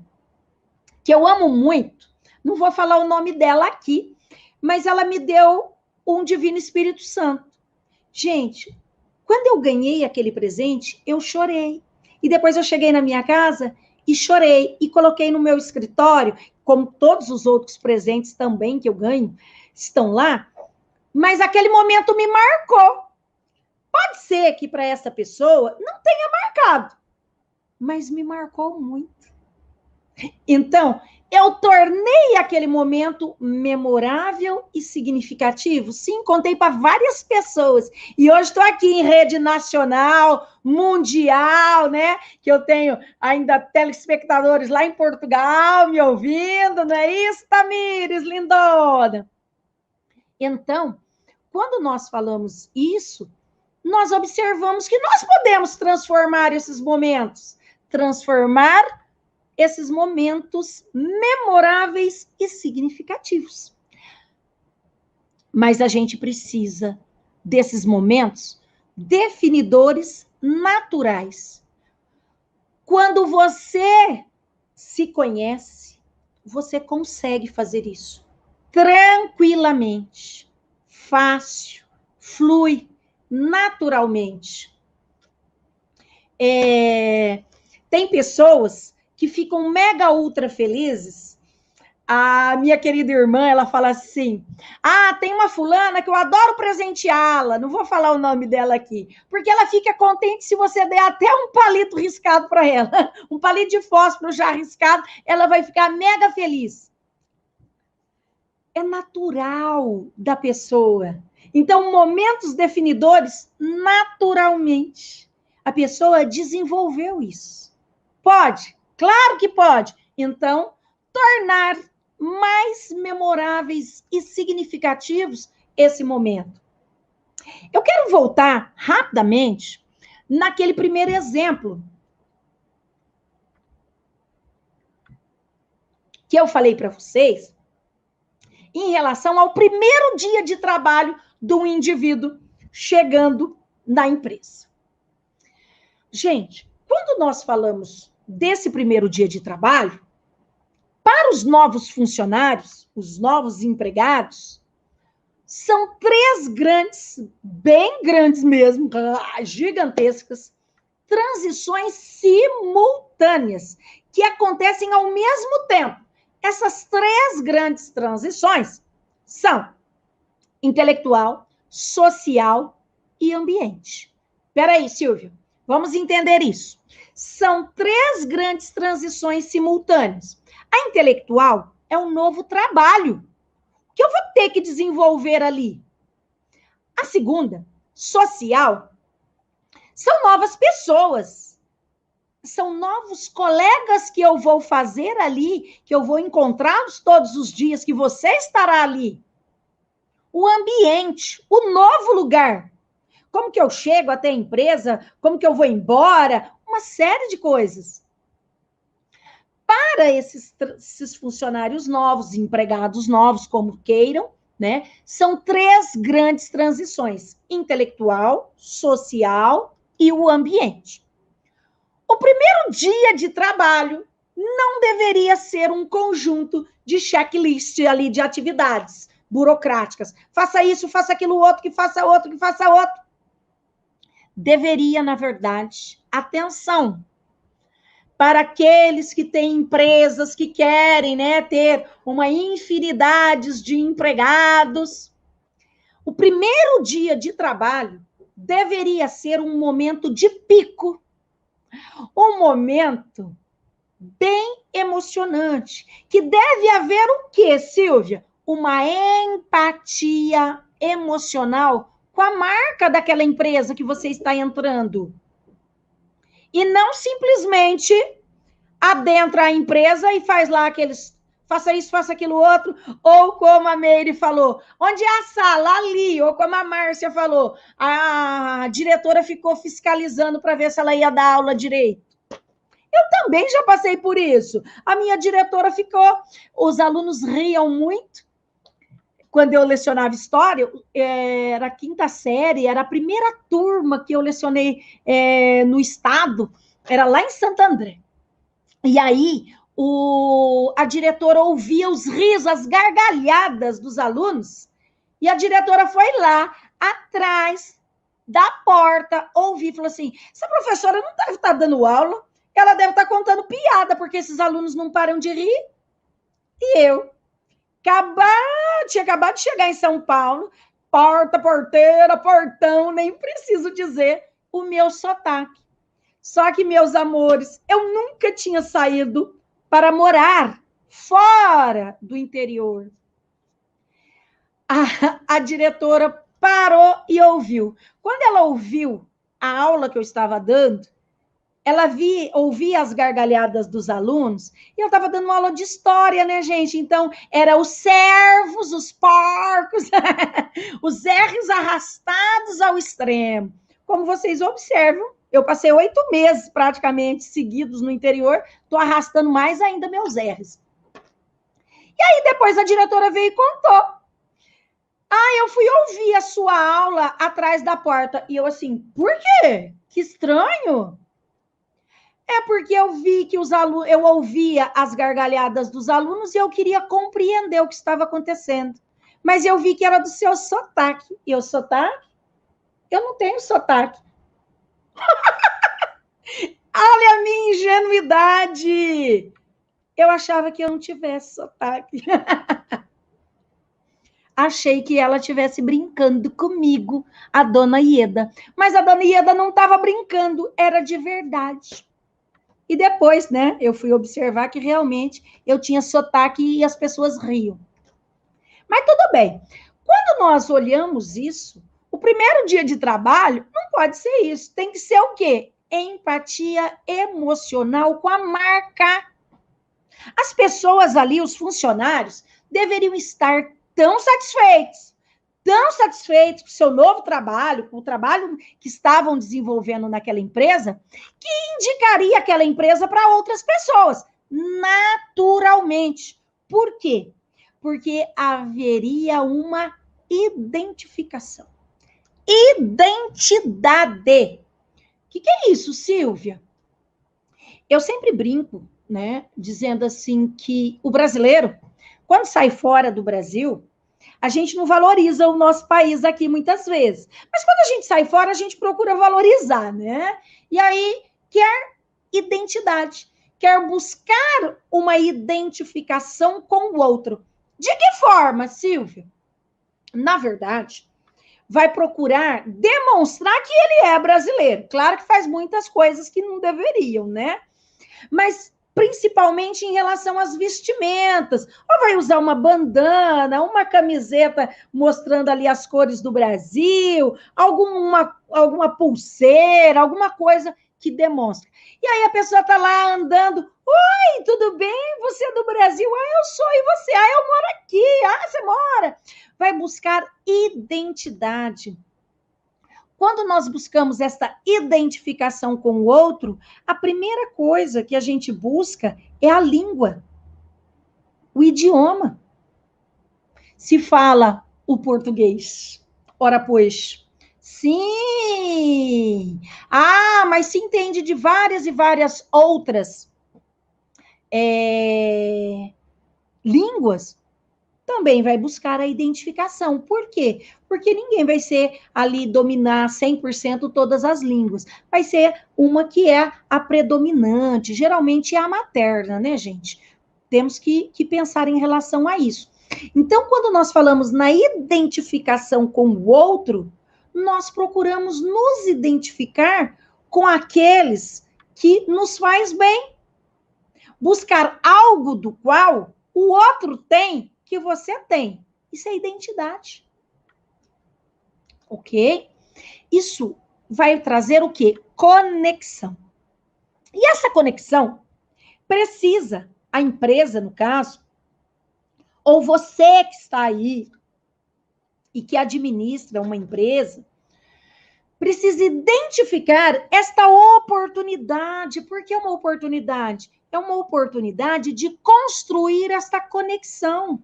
que eu amo muito. Não vou falar o nome dela aqui, mas ela me deu um Divino Espírito Santo. Gente, quando eu ganhei aquele presente, eu chorei. E depois eu cheguei na minha casa e chorei. E coloquei no meu escritório, como todos os outros presentes também que eu ganho, estão lá. Mas aquele momento me marcou. Pode ser que para essa pessoa não tenha marcado, mas me marcou muito. Então, eu tornei aquele momento memorável e significativo. Sim, contei para várias pessoas. E hoje estou aqui em rede nacional, mundial, né? Que eu tenho ainda telespectadores lá em Portugal me ouvindo, não é isso, Tamires, lindona? Então, quando nós falamos isso, nós observamos que nós podemos transformar esses momentos, transformar esses momentos memoráveis e significativos. Mas a gente precisa desses momentos definidores naturais. Quando você se conhece, você consegue fazer isso tranquilamente, fácil, flui naturalmente. Tem pessoas que ficam mega ultra felizes. A minha querida irmã, ela fala assim, tem uma fulana que eu adoro presenteá-la, não vou falar o nome dela aqui, porque ela fica contente se você der até um palito riscado para ela, um palito de fósforo já riscado, ela vai ficar mega feliz. É natural da pessoa. Então, momentos definidores, naturalmente, a pessoa desenvolveu isso. Pode? Claro que pode. Então, tornar mais memoráveis e significativos esse momento. Eu quero voltar rapidamente naquele primeiro exemplo que eu falei para vocês em relação ao primeiro dia de trabalho de um indivíduo chegando na empresa. Gente, quando nós falamos desse primeiro dia de trabalho, para os novos funcionários, os novos empregados, são 3 grandes, bem grandes mesmo, gigantescas, transições simultâneas, que acontecem ao mesmo tempo. Essas 3 grandes transições são intelectual, social e ambiente. Espera aí, Silvio, vamos entender isso. São 3 grandes transições simultâneas. A intelectual é um novo trabalho que eu vou ter que desenvolver ali. A segunda, social, são novas pessoas. São novos colegas que eu vou fazer ali, que eu vou encontrá-los todos os dias, que você estará ali. O ambiente, o novo lugar. Como que eu chego até a empresa, como que eu vou embora, uma série de coisas. para esses funcionários novos, empregados novos, como queiram, né? São 3 grandes transições: intelectual, social e o ambiente. O primeiro dia de trabalho não deveria ser um conjunto de checklist ali de atividades burocráticas. Faça isso, faça aquilo outro, que faça outro, que faça outro. Deveria, na verdade, atenção para aqueles que têm empresas que querem, né, ter uma infinidade de empregados. O primeiro dia de trabalho deveria ser um momento de pico, um momento bem emocionante, que deve haver o quê, Silvia? Uma empatia emocional com a marca daquela empresa que você está entrando. E não simplesmente adentra a empresa e faz lá aqueles, faça isso, faça aquilo outro, ou como a Meire falou, onde é a sala? Ali, ou como a Márcia falou, a diretora ficou fiscalizando para ver se ela ia dar aula direito. Eu também já passei por isso. A minha diretora ficou, os alunos riam muito. Quando eu lecionava história, era a 5ª série, era a primeira turma que eu lecionei no estado, era lá em Santo André. E aí, a diretora ouvia os risos, as gargalhadas dos alunos, e a diretora foi lá, atrás da porta, ouvir, falou assim, essa professora não deve estar dando aula, ela deve estar contando piada, porque esses alunos não param de rir. E eu tinha acabado de chegar em São Paulo, porta, porteira, portão, nem preciso dizer o meu sotaque. Só que, meus amores, eu nunca tinha saído para morar fora do interior. A diretora parou e ouviu. Quando ela ouviu a aula que eu estava dando, ela ouvia as gargalhadas dos alunos, e eu estava dando uma aula de história, né, gente? Então, era os servos, os porcos, os R's arrastados ao extremo. Como vocês observam, eu passei 8 meses praticamente seguidos no interior, estou arrastando mais ainda meus R's. E aí, depois a diretora veio e contou. Eu fui ouvir a sua aula atrás da porta. E eu assim, por quê? Que estranho. É porque eu vi que eu ouvia as gargalhadas dos alunos e eu queria compreender o que estava acontecendo. Mas eu vi que era do seu sotaque. E o sotaque? Eu não tenho sotaque. Olha a minha ingenuidade! Eu achava que eu não tivesse sotaque. Achei que ela estivesse brincando comigo, a dona Ieda. Mas a dona Ieda não estava brincando, era de verdade. E depois, né, eu fui observar que realmente eu tinha sotaque e as pessoas riam. Mas tudo bem. Quando nós olhamos isso, o primeiro dia de trabalho não pode ser isso. Tem que ser o quê? Empatia emocional com a marca. As pessoas ali, os funcionários, deveriam estar tão satisfeitos com o seu novo trabalho, com o trabalho que estavam desenvolvendo naquela empresa, que indicaria aquela empresa para outras pessoas, naturalmente. Por quê? Porque haveria uma identificação. Identidade. O que é isso, Silvia? Eu sempre brinco, né, dizendo assim que o brasileiro, quando sai fora do Brasil, a gente não valoriza o nosso país aqui muitas vezes. Mas quando a gente sai fora, a gente procura valorizar, né? E aí quer identidade, quer buscar uma identificação com o outro. De que forma, Silvia? Na verdade, vai procurar demonstrar que ele é brasileiro. Claro que faz muitas coisas que não deveriam, né? Mas principalmente em relação às vestimentas. Ou vai usar uma bandana, uma camiseta mostrando ali as cores do Brasil, alguma pulseira, alguma coisa que demonstre. E aí a pessoa está lá andando, oi, tudo bem? Você é do Brasil? Eu sou, e você? Eu moro aqui. Você mora? Vai buscar identidade. quando nós buscamos esta identificação com o outro, a primeira coisa que a gente busca é a língua, o idioma. Se fala o português. Ora, pois, sim! Ah, mas se entende de várias e várias outras línguas, também vai buscar a identificação. Por quê? Porque ninguém vai ser ali dominar 100% todas as línguas. Vai ser uma que é a predominante, geralmente é a materna, né, gente? Temos que pensar em relação a isso. Então, quando nós falamos na identificação com o outro, nós procuramos nos identificar com aqueles que nos faz bem. Buscar algo do qual o outro tem que você tem. Isso é identidade. Ok? Isso vai trazer o quê? Conexão. E essa conexão precisa, a empresa, no caso, ou você que está aí e que administra uma empresa, precisa identificar esta oportunidade. Por que uma oportunidade? É uma oportunidade de construir esta conexão.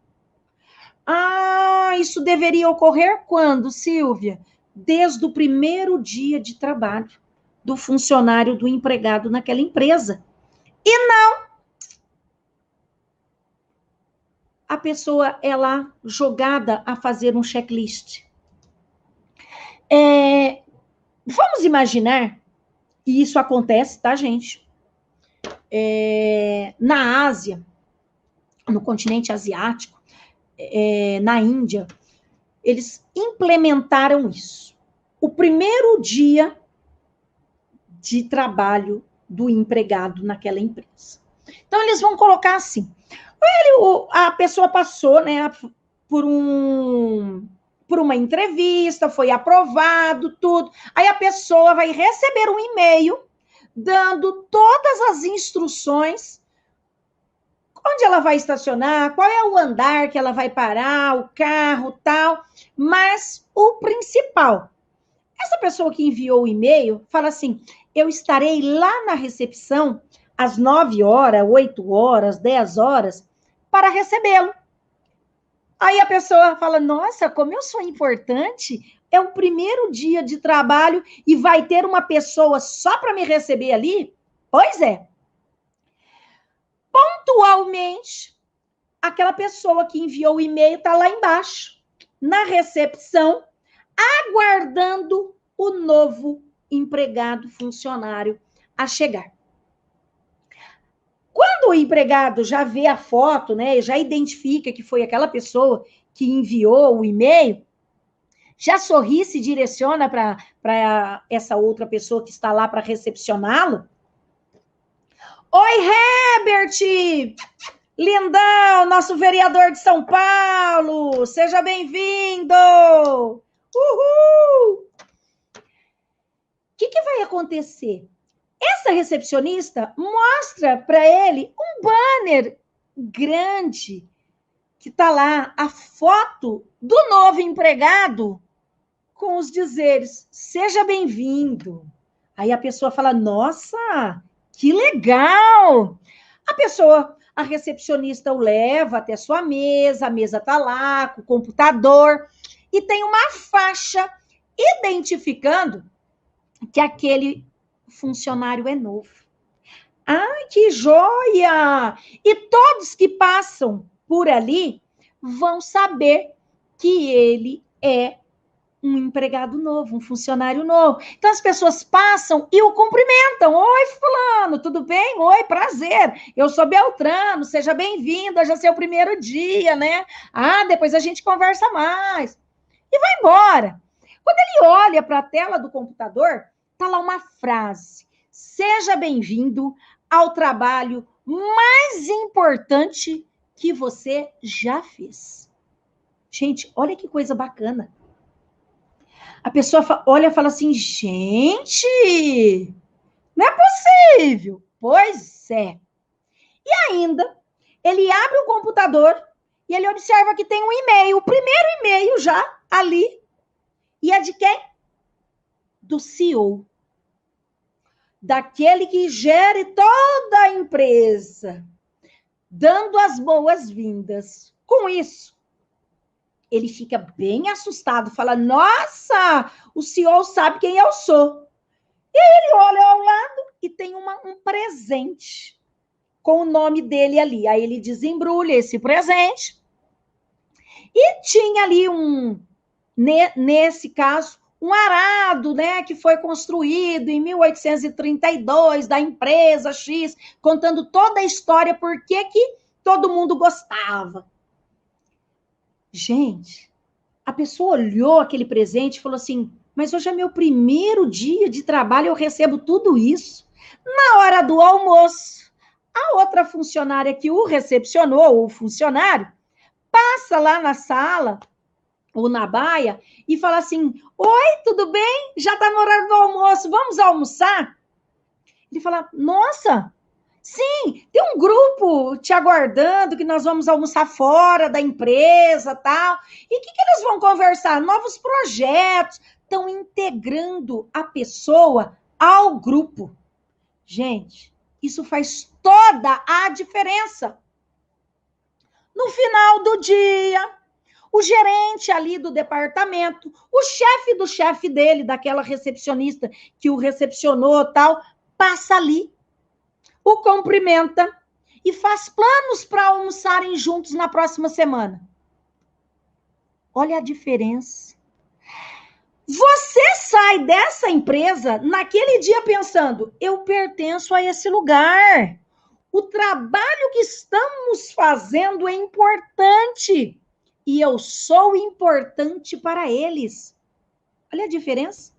Ah, isso deveria ocorrer quando, Silvia? Desde o primeiro dia de trabalho do funcionário, do empregado naquela empresa. E não a pessoa é lá jogada a fazer um checklist. Vamos imaginar, e isso acontece, tá, gente? Na Ásia, no continente asiático, na Índia, eles implementaram isso. O primeiro dia de trabalho do empregado naquela empresa. Então, eles vão colocar assim, a pessoa passou, né, por uma entrevista, foi aprovado, tudo. Aí a pessoa vai receber um e-mail dando todas as instruções, onde ela vai estacionar, qual é o andar que ela vai parar, o carro, tal. Mas o principal, essa pessoa que enviou o e-mail fala assim, eu estarei lá na recepção às 9 horas, 8 horas, 10 horas, para recebê-lo. Aí a pessoa fala, nossa, como eu sou importante, é o primeiro dia de trabalho e vai ter uma pessoa só para me receber ali? Pois é. Pontualmente, aquela pessoa que enviou o e-mail está lá embaixo, na recepção, aguardando o novo empregado funcionário a chegar. Quando o empregado já vê a foto, né, já identifica que foi aquela pessoa que enviou o e-mail, já sorri, se direciona para essa outra pessoa que está lá para recepcioná-lo. Oi, Herbert! Lindão, nosso vereador de São Paulo! Seja bem-vindo! Uhul! O que vai acontecer? Essa recepcionista mostra para ele um banner grande que está lá, a foto do novo empregado com os dizeres, seja bem-vindo. Aí a pessoa fala, nossa, que legal! A recepcionista o leva até sua mesa, a mesa está lá, com o computador, e tem uma faixa identificando que aquele funcionário é novo. Ai, que joia! E todos que passam por ali vão saber que ele é um empregado novo, um funcionário novo. Então, as pessoas passam e o cumprimentam. Oi, fulano, tudo bem? Oi, prazer. Eu sou Beltrano, seja bem-vindo. Hoje é seu primeiro dia, né? Ah, depois a gente conversa mais. E vai embora. Quando ele olha para a tela do computador, tá lá uma frase. Seja bem-vindo ao trabalho mais importante que você já fez. Gente, olha que coisa bacana. A pessoa olha e fala assim, gente, não é possível. Pois é. E ainda, ele abre o computador e ele observa que tem um e-mail, o primeiro e-mail já ali. E é de quem? do CEO, daquele que gere toda a empresa, dando as boas-vindas. Com isso, ele fica bem assustado, fala, nossa, o CEO sabe quem eu sou. E aí ele olha ao lado e tem um presente com o nome dele ali. Aí ele desembrulha esse presente e tinha ali nesse caso, um arado, né, que foi construído em 1832 da empresa X, contando toda a história, por que todo mundo gostava. Gente, a pessoa olhou aquele presente e falou assim, mas hoje é meu primeiro dia de trabalho, eu recebo tudo isso. Na hora do almoço, a outra funcionária que o recepcionou, o funcionário, passa lá na sala, ou na baia, e fala assim, oi, tudo bem? Já está no horário do almoço, vamos almoçar? Ele fala, nossa, sim, tem um grupo te aguardando, que nós vamos almoçar fora da empresa, tal. E o que eles vão conversar? Novos projetos, estão integrando a pessoa ao grupo. Gente, isso faz toda a diferença. No final do dia, o gerente ali do departamento, o chefe do chefe dele, daquela recepcionista que o recepcionou, tal, passa ali, o cumprimenta e faz planos para almoçarem juntos na próxima semana. Olha a diferença. Você sai dessa empresa naquele dia pensando, eu pertenço a esse lugar. O trabalho que estamos fazendo é importante. E eu sou importante para eles. Olha a diferença.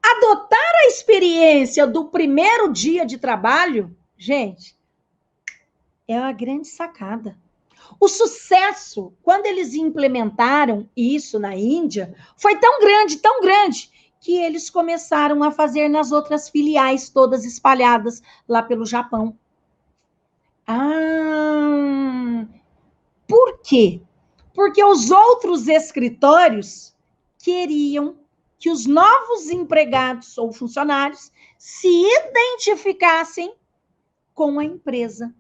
Adotar a experiência do primeiro dia de trabalho, gente, é uma grande sacada. O sucesso, quando eles implementaram isso na Índia, foi tão grande, que eles começaram a fazer nas outras filiais, todas espalhadas lá pelo Japão. Por quê? Porque os outros escritórios queriam que os novos empregados ou funcionários se identificassem com a empresa.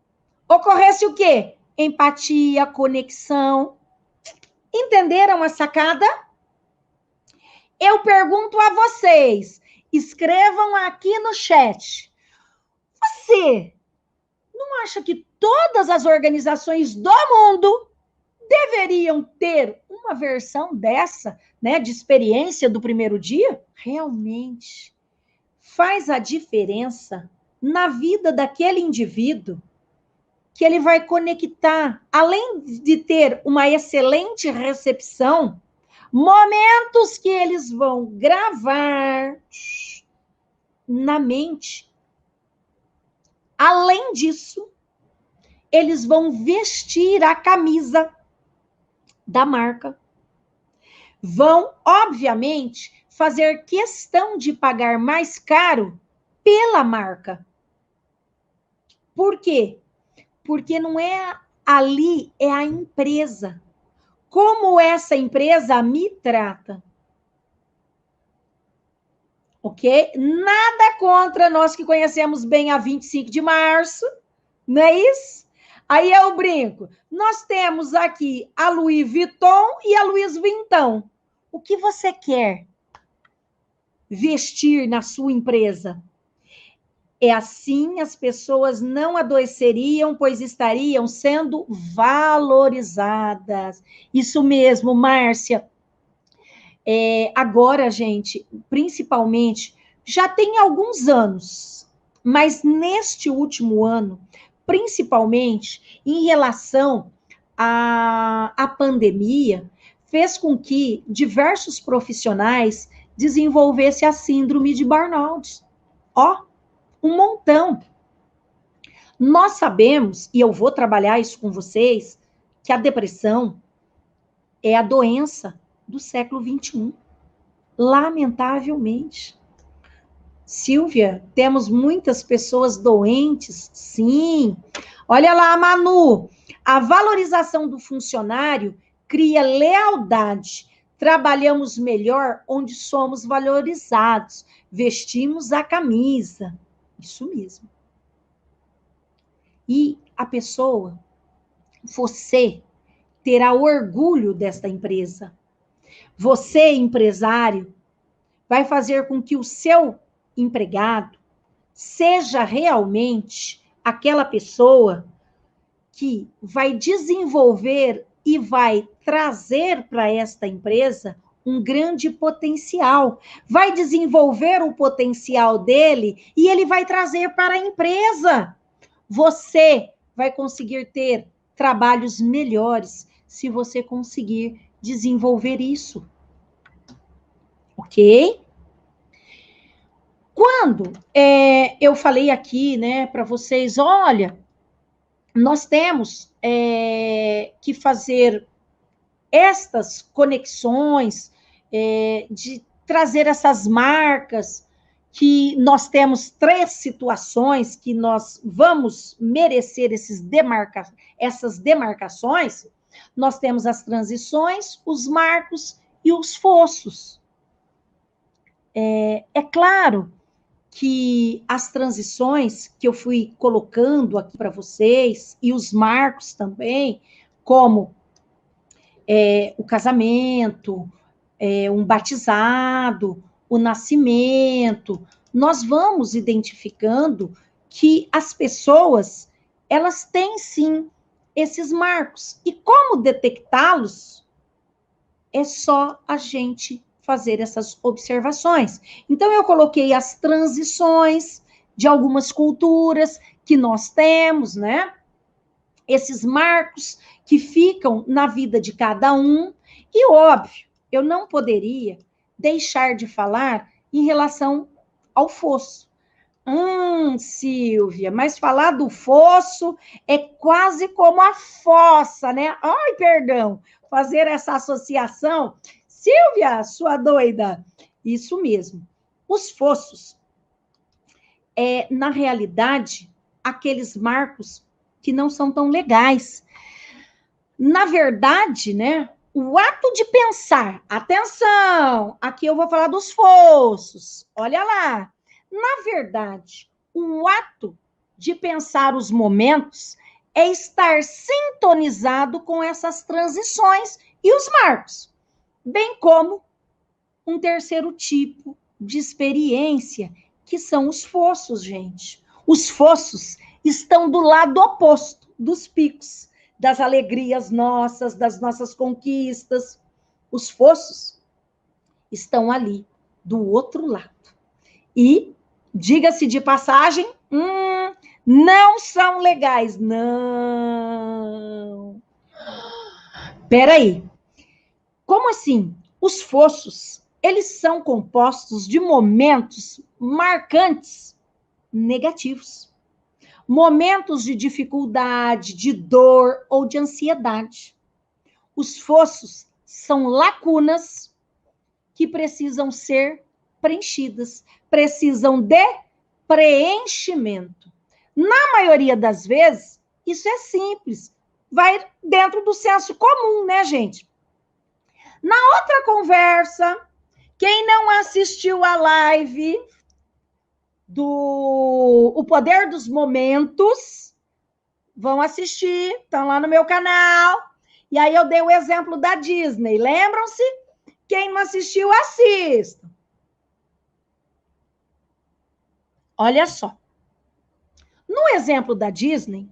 Ocorresse o quê? Empatia, conexão. Entenderam a sacada? Eu pergunto a vocês, escrevam aqui no chat. Você não acha que todas as organizações do mundo deveriam ter uma versão dessa, né, de experiência do primeiro dia? Realmente faz a diferença na vida daquele indivíduo, que ele vai conectar, além de ter uma excelente recepção, momentos que eles vão gravar na mente. Além disso, eles vão vestir a camisa da marca. Vão, obviamente, fazer questão de pagar mais caro pela marca. Por quê? Porque não é ali, é a empresa. Como essa empresa me trata. Ok? Nada contra nós que conhecemos bem a 25 de março, não é isso? Aí eu brinco. Nós temos aqui a Louis Vuitton e a Louis Vuitton. O que você quer vestir na sua empresa? É assim, as pessoas não adoeceriam, pois estariam sendo valorizadas. Isso mesmo, Márcia. Agora, gente, principalmente, já tem alguns anos, mas neste último ano, principalmente em relação à pandemia, fez com que diversos profissionais desenvolvessem a síndrome de burnout. Um montão. Nós sabemos, e eu vou trabalhar isso com vocês, que a depressão é a doença do século XXI. Lamentavelmente. Silvia, temos muitas pessoas doentes, sim. Olha lá, Manu, a valorização do funcionário cria lealdade, trabalhamos melhor onde somos valorizados, vestimos a camisa. Isso mesmo. E a pessoa, você, terá orgulho desta empresa. Você, empresário, vai fazer com que o seu empregado seja realmente aquela pessoa que vai desenvolver e vai trazer para esta empresa um grande potencial. Vai desenvolver o potencial dele e ele vai trazer para a empresa. Você vai conseguir ter trabalhos melhores se você conseguir desenvolver isso. Ok? Quando eu falei aqui, né, para vocês, olha, nós temos que fazer estas conexões, de trazer essas marcas, que nós temos 3 situações que nós vamos merecer essas demarcações. Nós temos as transições, os marcos e os fossos. É claro que as transições que eu fui colocando aqui para vocês, e os marcos também, como o casamento, um batizado, o nascimento, nós vamos identificando que as pessoas, elas têm sim esses marcos. E como detectá-los? É só a gente fazer essas observações. Então, eu coloquei as transições de algumas culturas que nós temos, né? Esses marcos que ficam na vida de cada um. E, óbvio, eu não poderia deixar de falar em relação ao fosso. Silvia, mas falar do fosso é quase como a fossa, né? Ai, perdão, fazer essa associação. Silvia, sua doida. Isso mesmo. Os fossos na realidade, aqueles marcos que não são tão legais. Na verdade, né, o ato de pensar, atenção, aqui eu vou falar dos fossos, olha lá. Na verdade, o ato de pensar os momentos é estar sintonizado com essas transições e os marcos, bem como um terceiro tipo de experiência, que são os fossos, gente. Os fossos estão do lado oposto dos picos, das alegrias nossas, das nossas conquistas. Os fossos estão ali, do outro lado. E, diga-se de passagem, não são legais, não. Peraí, como assim? Os fossos, eles são compostos de momentos marcantes negativos. Momentos de dificuldade, de dor ou de ansiedade. Os fossos são lacunas que precisam ser preenchidas, precisam de preenchimento. Na maioria das vezes, isso é simples, vai dentro do senso comum, né, gente? Na outra conversa, quem não assistiu a live do O Poder dos Momentos, vão assistir, estão lá no meu canal. E aí eu dei o exemplo da Disney. Lembram-se? Quem não assistiu, assista. Olha só. No exemplo da Disney,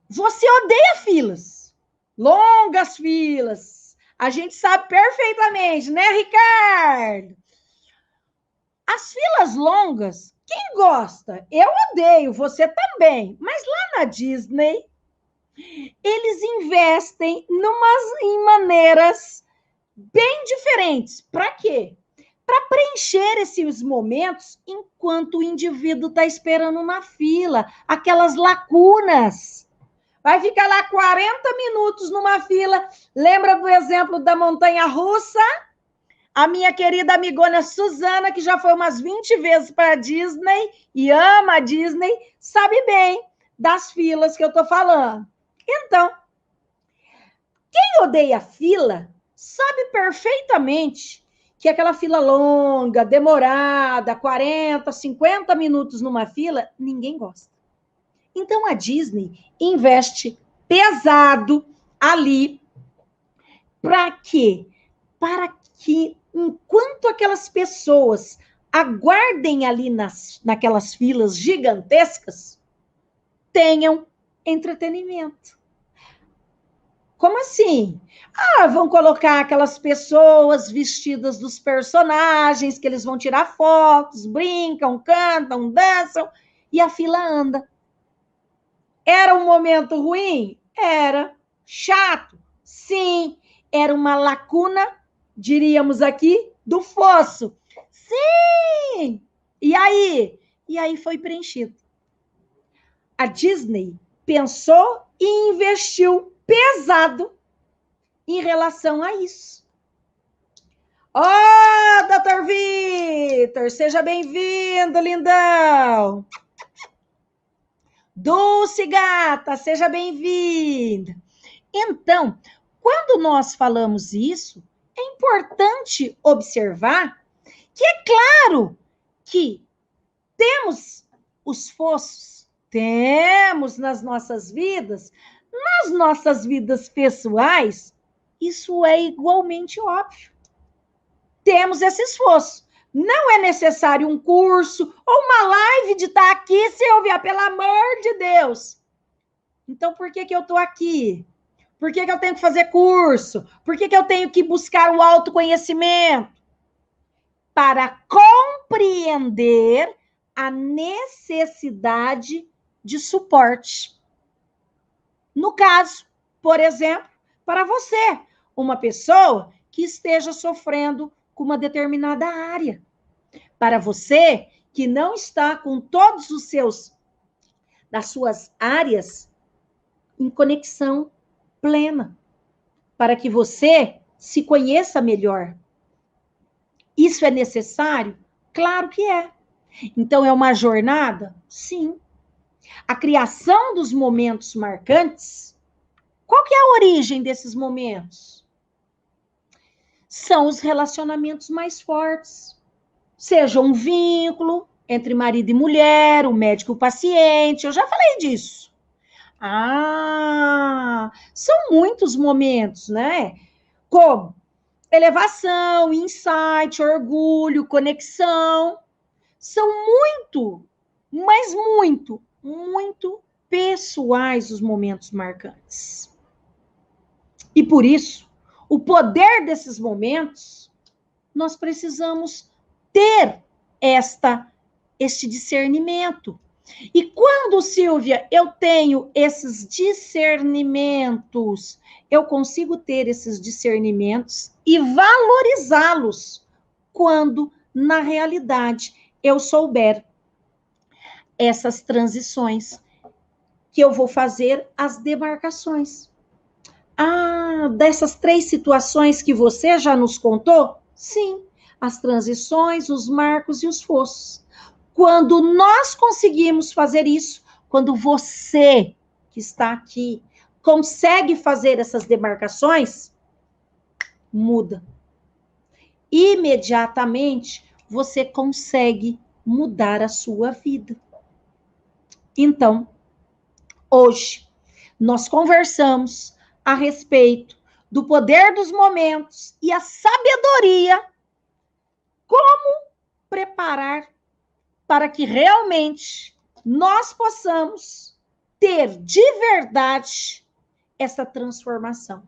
você odeia filas, longas filas. A gente sabe perfeitamente, né, Ricardo? As filas longas, quem gosta? Eu odeio, você também. Mas lá na Disney, eles investem em maneiras bem diferentes. Para quê? Para preencher esses momentos enquanto o indivíduo está esperando na fila, aquelas lacunas. Vai ficar lá 40 minutos numa fila. Lembra do exemplo da montanha-russa? A minha querida amigona Suzana, que já foi umas 20 vezes para a Disney e ama a Disney, sabe bem das filas que eu estou falando. Então, quem odeia fila sabe perfeitamente que aquela fila longa, demorada, 40, 50 minutos numa fila, ninguém gosta. Então a Disney investe pesado ali. Para quê? Para que, enquanto aquelas pessoas aguardem ali naquelas filas gigantescas, tenham entretenimento. Como assim? Vão colocar aquelas pessoas vestidas dos personagens, que eles vão tirar fotos, brincam, cantam, dançam, e a fila anda. Era um momento ruim? Era. Chato? Sim. Era uma lacuna, diríamos aqui, do fosso. Sim! E aí? E aí foi preenchido. A Disney pensou e investiu pesado em relação a isso. Doutor Vitor, seja bem-vindo, lindão. Dulce Gata, seja bem-vinda. Então, quando nós falamos isso, é importante observar que é claro que temos os fossos, temos nas nossas vidas pessoais, isso é igualmente óbvio. Temos esse esforço. Não é necessário um curso ou uma live de estar aqui, Silvia, pelo amor de Deus. Então, por que eu estou aqui? Por que eu tenho que fazer curso? Por que eu tenho que buscar o autoconhecimento? Para compreender a necessidade de suporte. No caso, por exemplo, para você, uma pessoa que esteja sofrendo com uma determinada área. Para você que não está com todos das suas áreas em conexão plena, para que você se conheça melhor. Isso é necessário? Claro que é. Então, é uma jornada? Sim. A criação dos momentos marcantes, qual que é a origem desses momentos? São os relacionamentos mais fortes. Seja um vínculo entre marido e mulher, o médico e o paciente, eu já falei disso. São muitos momentos, né? Como elevação, insight, orgulho, conexão. São muito, mas muito, muito pessoais os momentos marcantes. E por isso, o poder desses momentos, nós precisamos ter este discernimento. E quando, Silvia, eu tenho esses discernimentos, eu consigo ter esses discernimentos e valorizá-los quando, na realidade, eu souber essas transições, que eu vou fazer as demarcações. Dessas 3 situações que você já nos contou? Sim, as transições, os marcos e os fossos. Quando nós conseguimos fazer isso, quando você que está aqui consegue fazer essas demarcações, muda. Imediatamente você consegue mudar a sua vida. Então, hoje, nós conversamos a respeito do poder dos momentos e a sabedoria, como preparar para que realmente nós possamos ter de verdade essa transformação.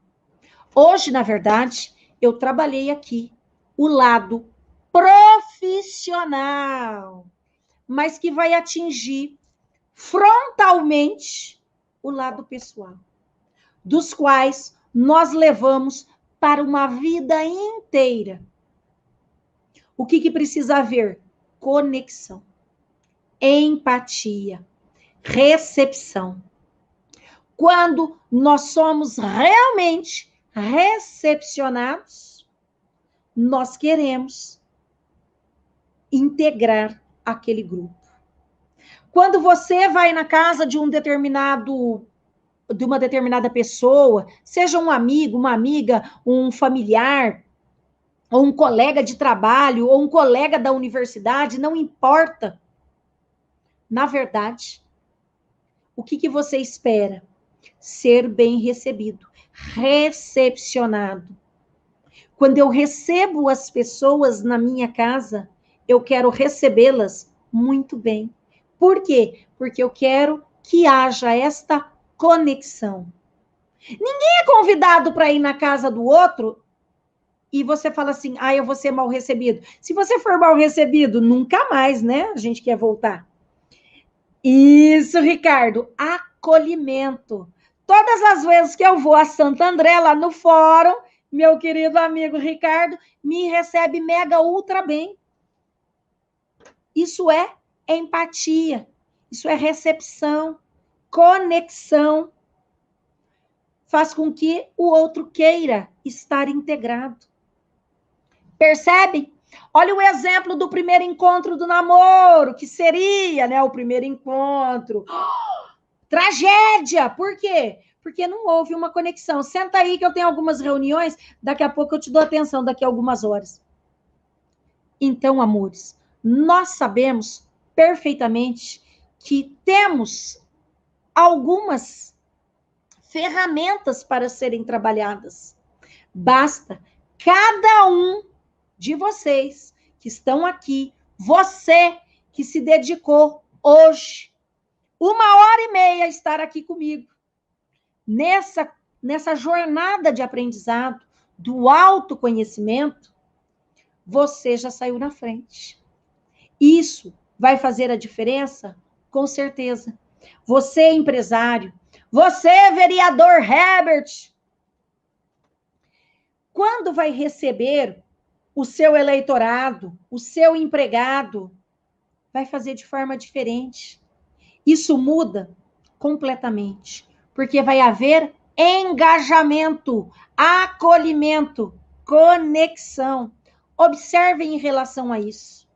Hoje, na verdade, eu trabalhei aqui o lado profissional, mas que vai atingir frontalmente o lado pessoal, dos quais nós levamos para uma vida inteira. O que precisa haver? Conexão, empatia, recepção. Quando nós somos realmente recepcionados, nós queremos integrar aquele grupo. Quando você vai na casa de um determinado de uma determinada pessoa, seja um amigo, uma amiga, um familiar, ou um colega de trabalho, ou um colega da universidade, não importa. Na verdade, o que você espera? Ser bem recebido, recepcionado. Quando eu recebo as pessoas na minha casa, eu quero recebê-las muito bem. Por quê? Porque eu quero que haja esta conexão. Ninguém é convidado para ir na casa do outro e você fala assim, eu vou ser mal recebido. Se você for mal recebido, nunca mais, né? A gente quer voltar. Isso, Ricardo, acolhimento. Todas as vezes que eu vou a Santo André, lá no fórum, meu querido amigo Ricardo me recebe mega ultra bem. Isso é empatia, isso é recepção, conexão. Faz com que o outro queira estar integrado. Percebe? Olha o exemplo do primeiro encontro do namoro, que seria, né, o primeiro encontro. Tragédia! Por quê? Porque não houve uma conexão. Senta aí que eu tenho algumas reuniões, daqui a pouco eu te dou atenção, daqui a algumas horas. Então, amores, nós sabemos perfeitamente que temos algumas ferramentas para serem trabalhadas. Basta cada um de vocês que estão aqui, você que se dedicou hoje, 1h30 a estar aqui comigo, nessa jornada de aprendizado, do autoconhecimento, você já saiu na frente. Isso vai fazer a diferença? Com certeza. Você, empresário, você, vereador Herbert, quando vai receber o seu eleitorado, o seu empregado, vai fazer de forma diferente. Isso muda completamente, porque vai haver engajamento, acolhimento, conexão. Observem em relação a isso,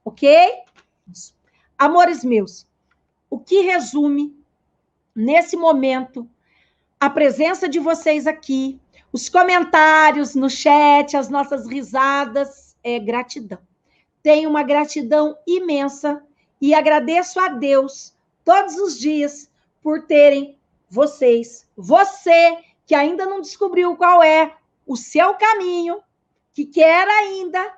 ok? Amores meus, o que resume, nesse momento, a presença de vocês aqui, os comentários no chat, as nossas risadas, é gratidão. Tenho uma gratidão imensa e agradeço a Deus todos os dias por terem vocês, você que ainda não descobriu qual é o seu caminho, que quer ainda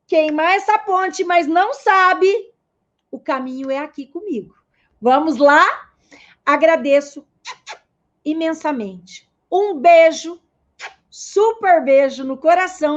queimar essa ponte, mas não sabe, o caminho é aqui comigo. Vamos lá? Agradeço imensamente. Um beijo, super beijo no coração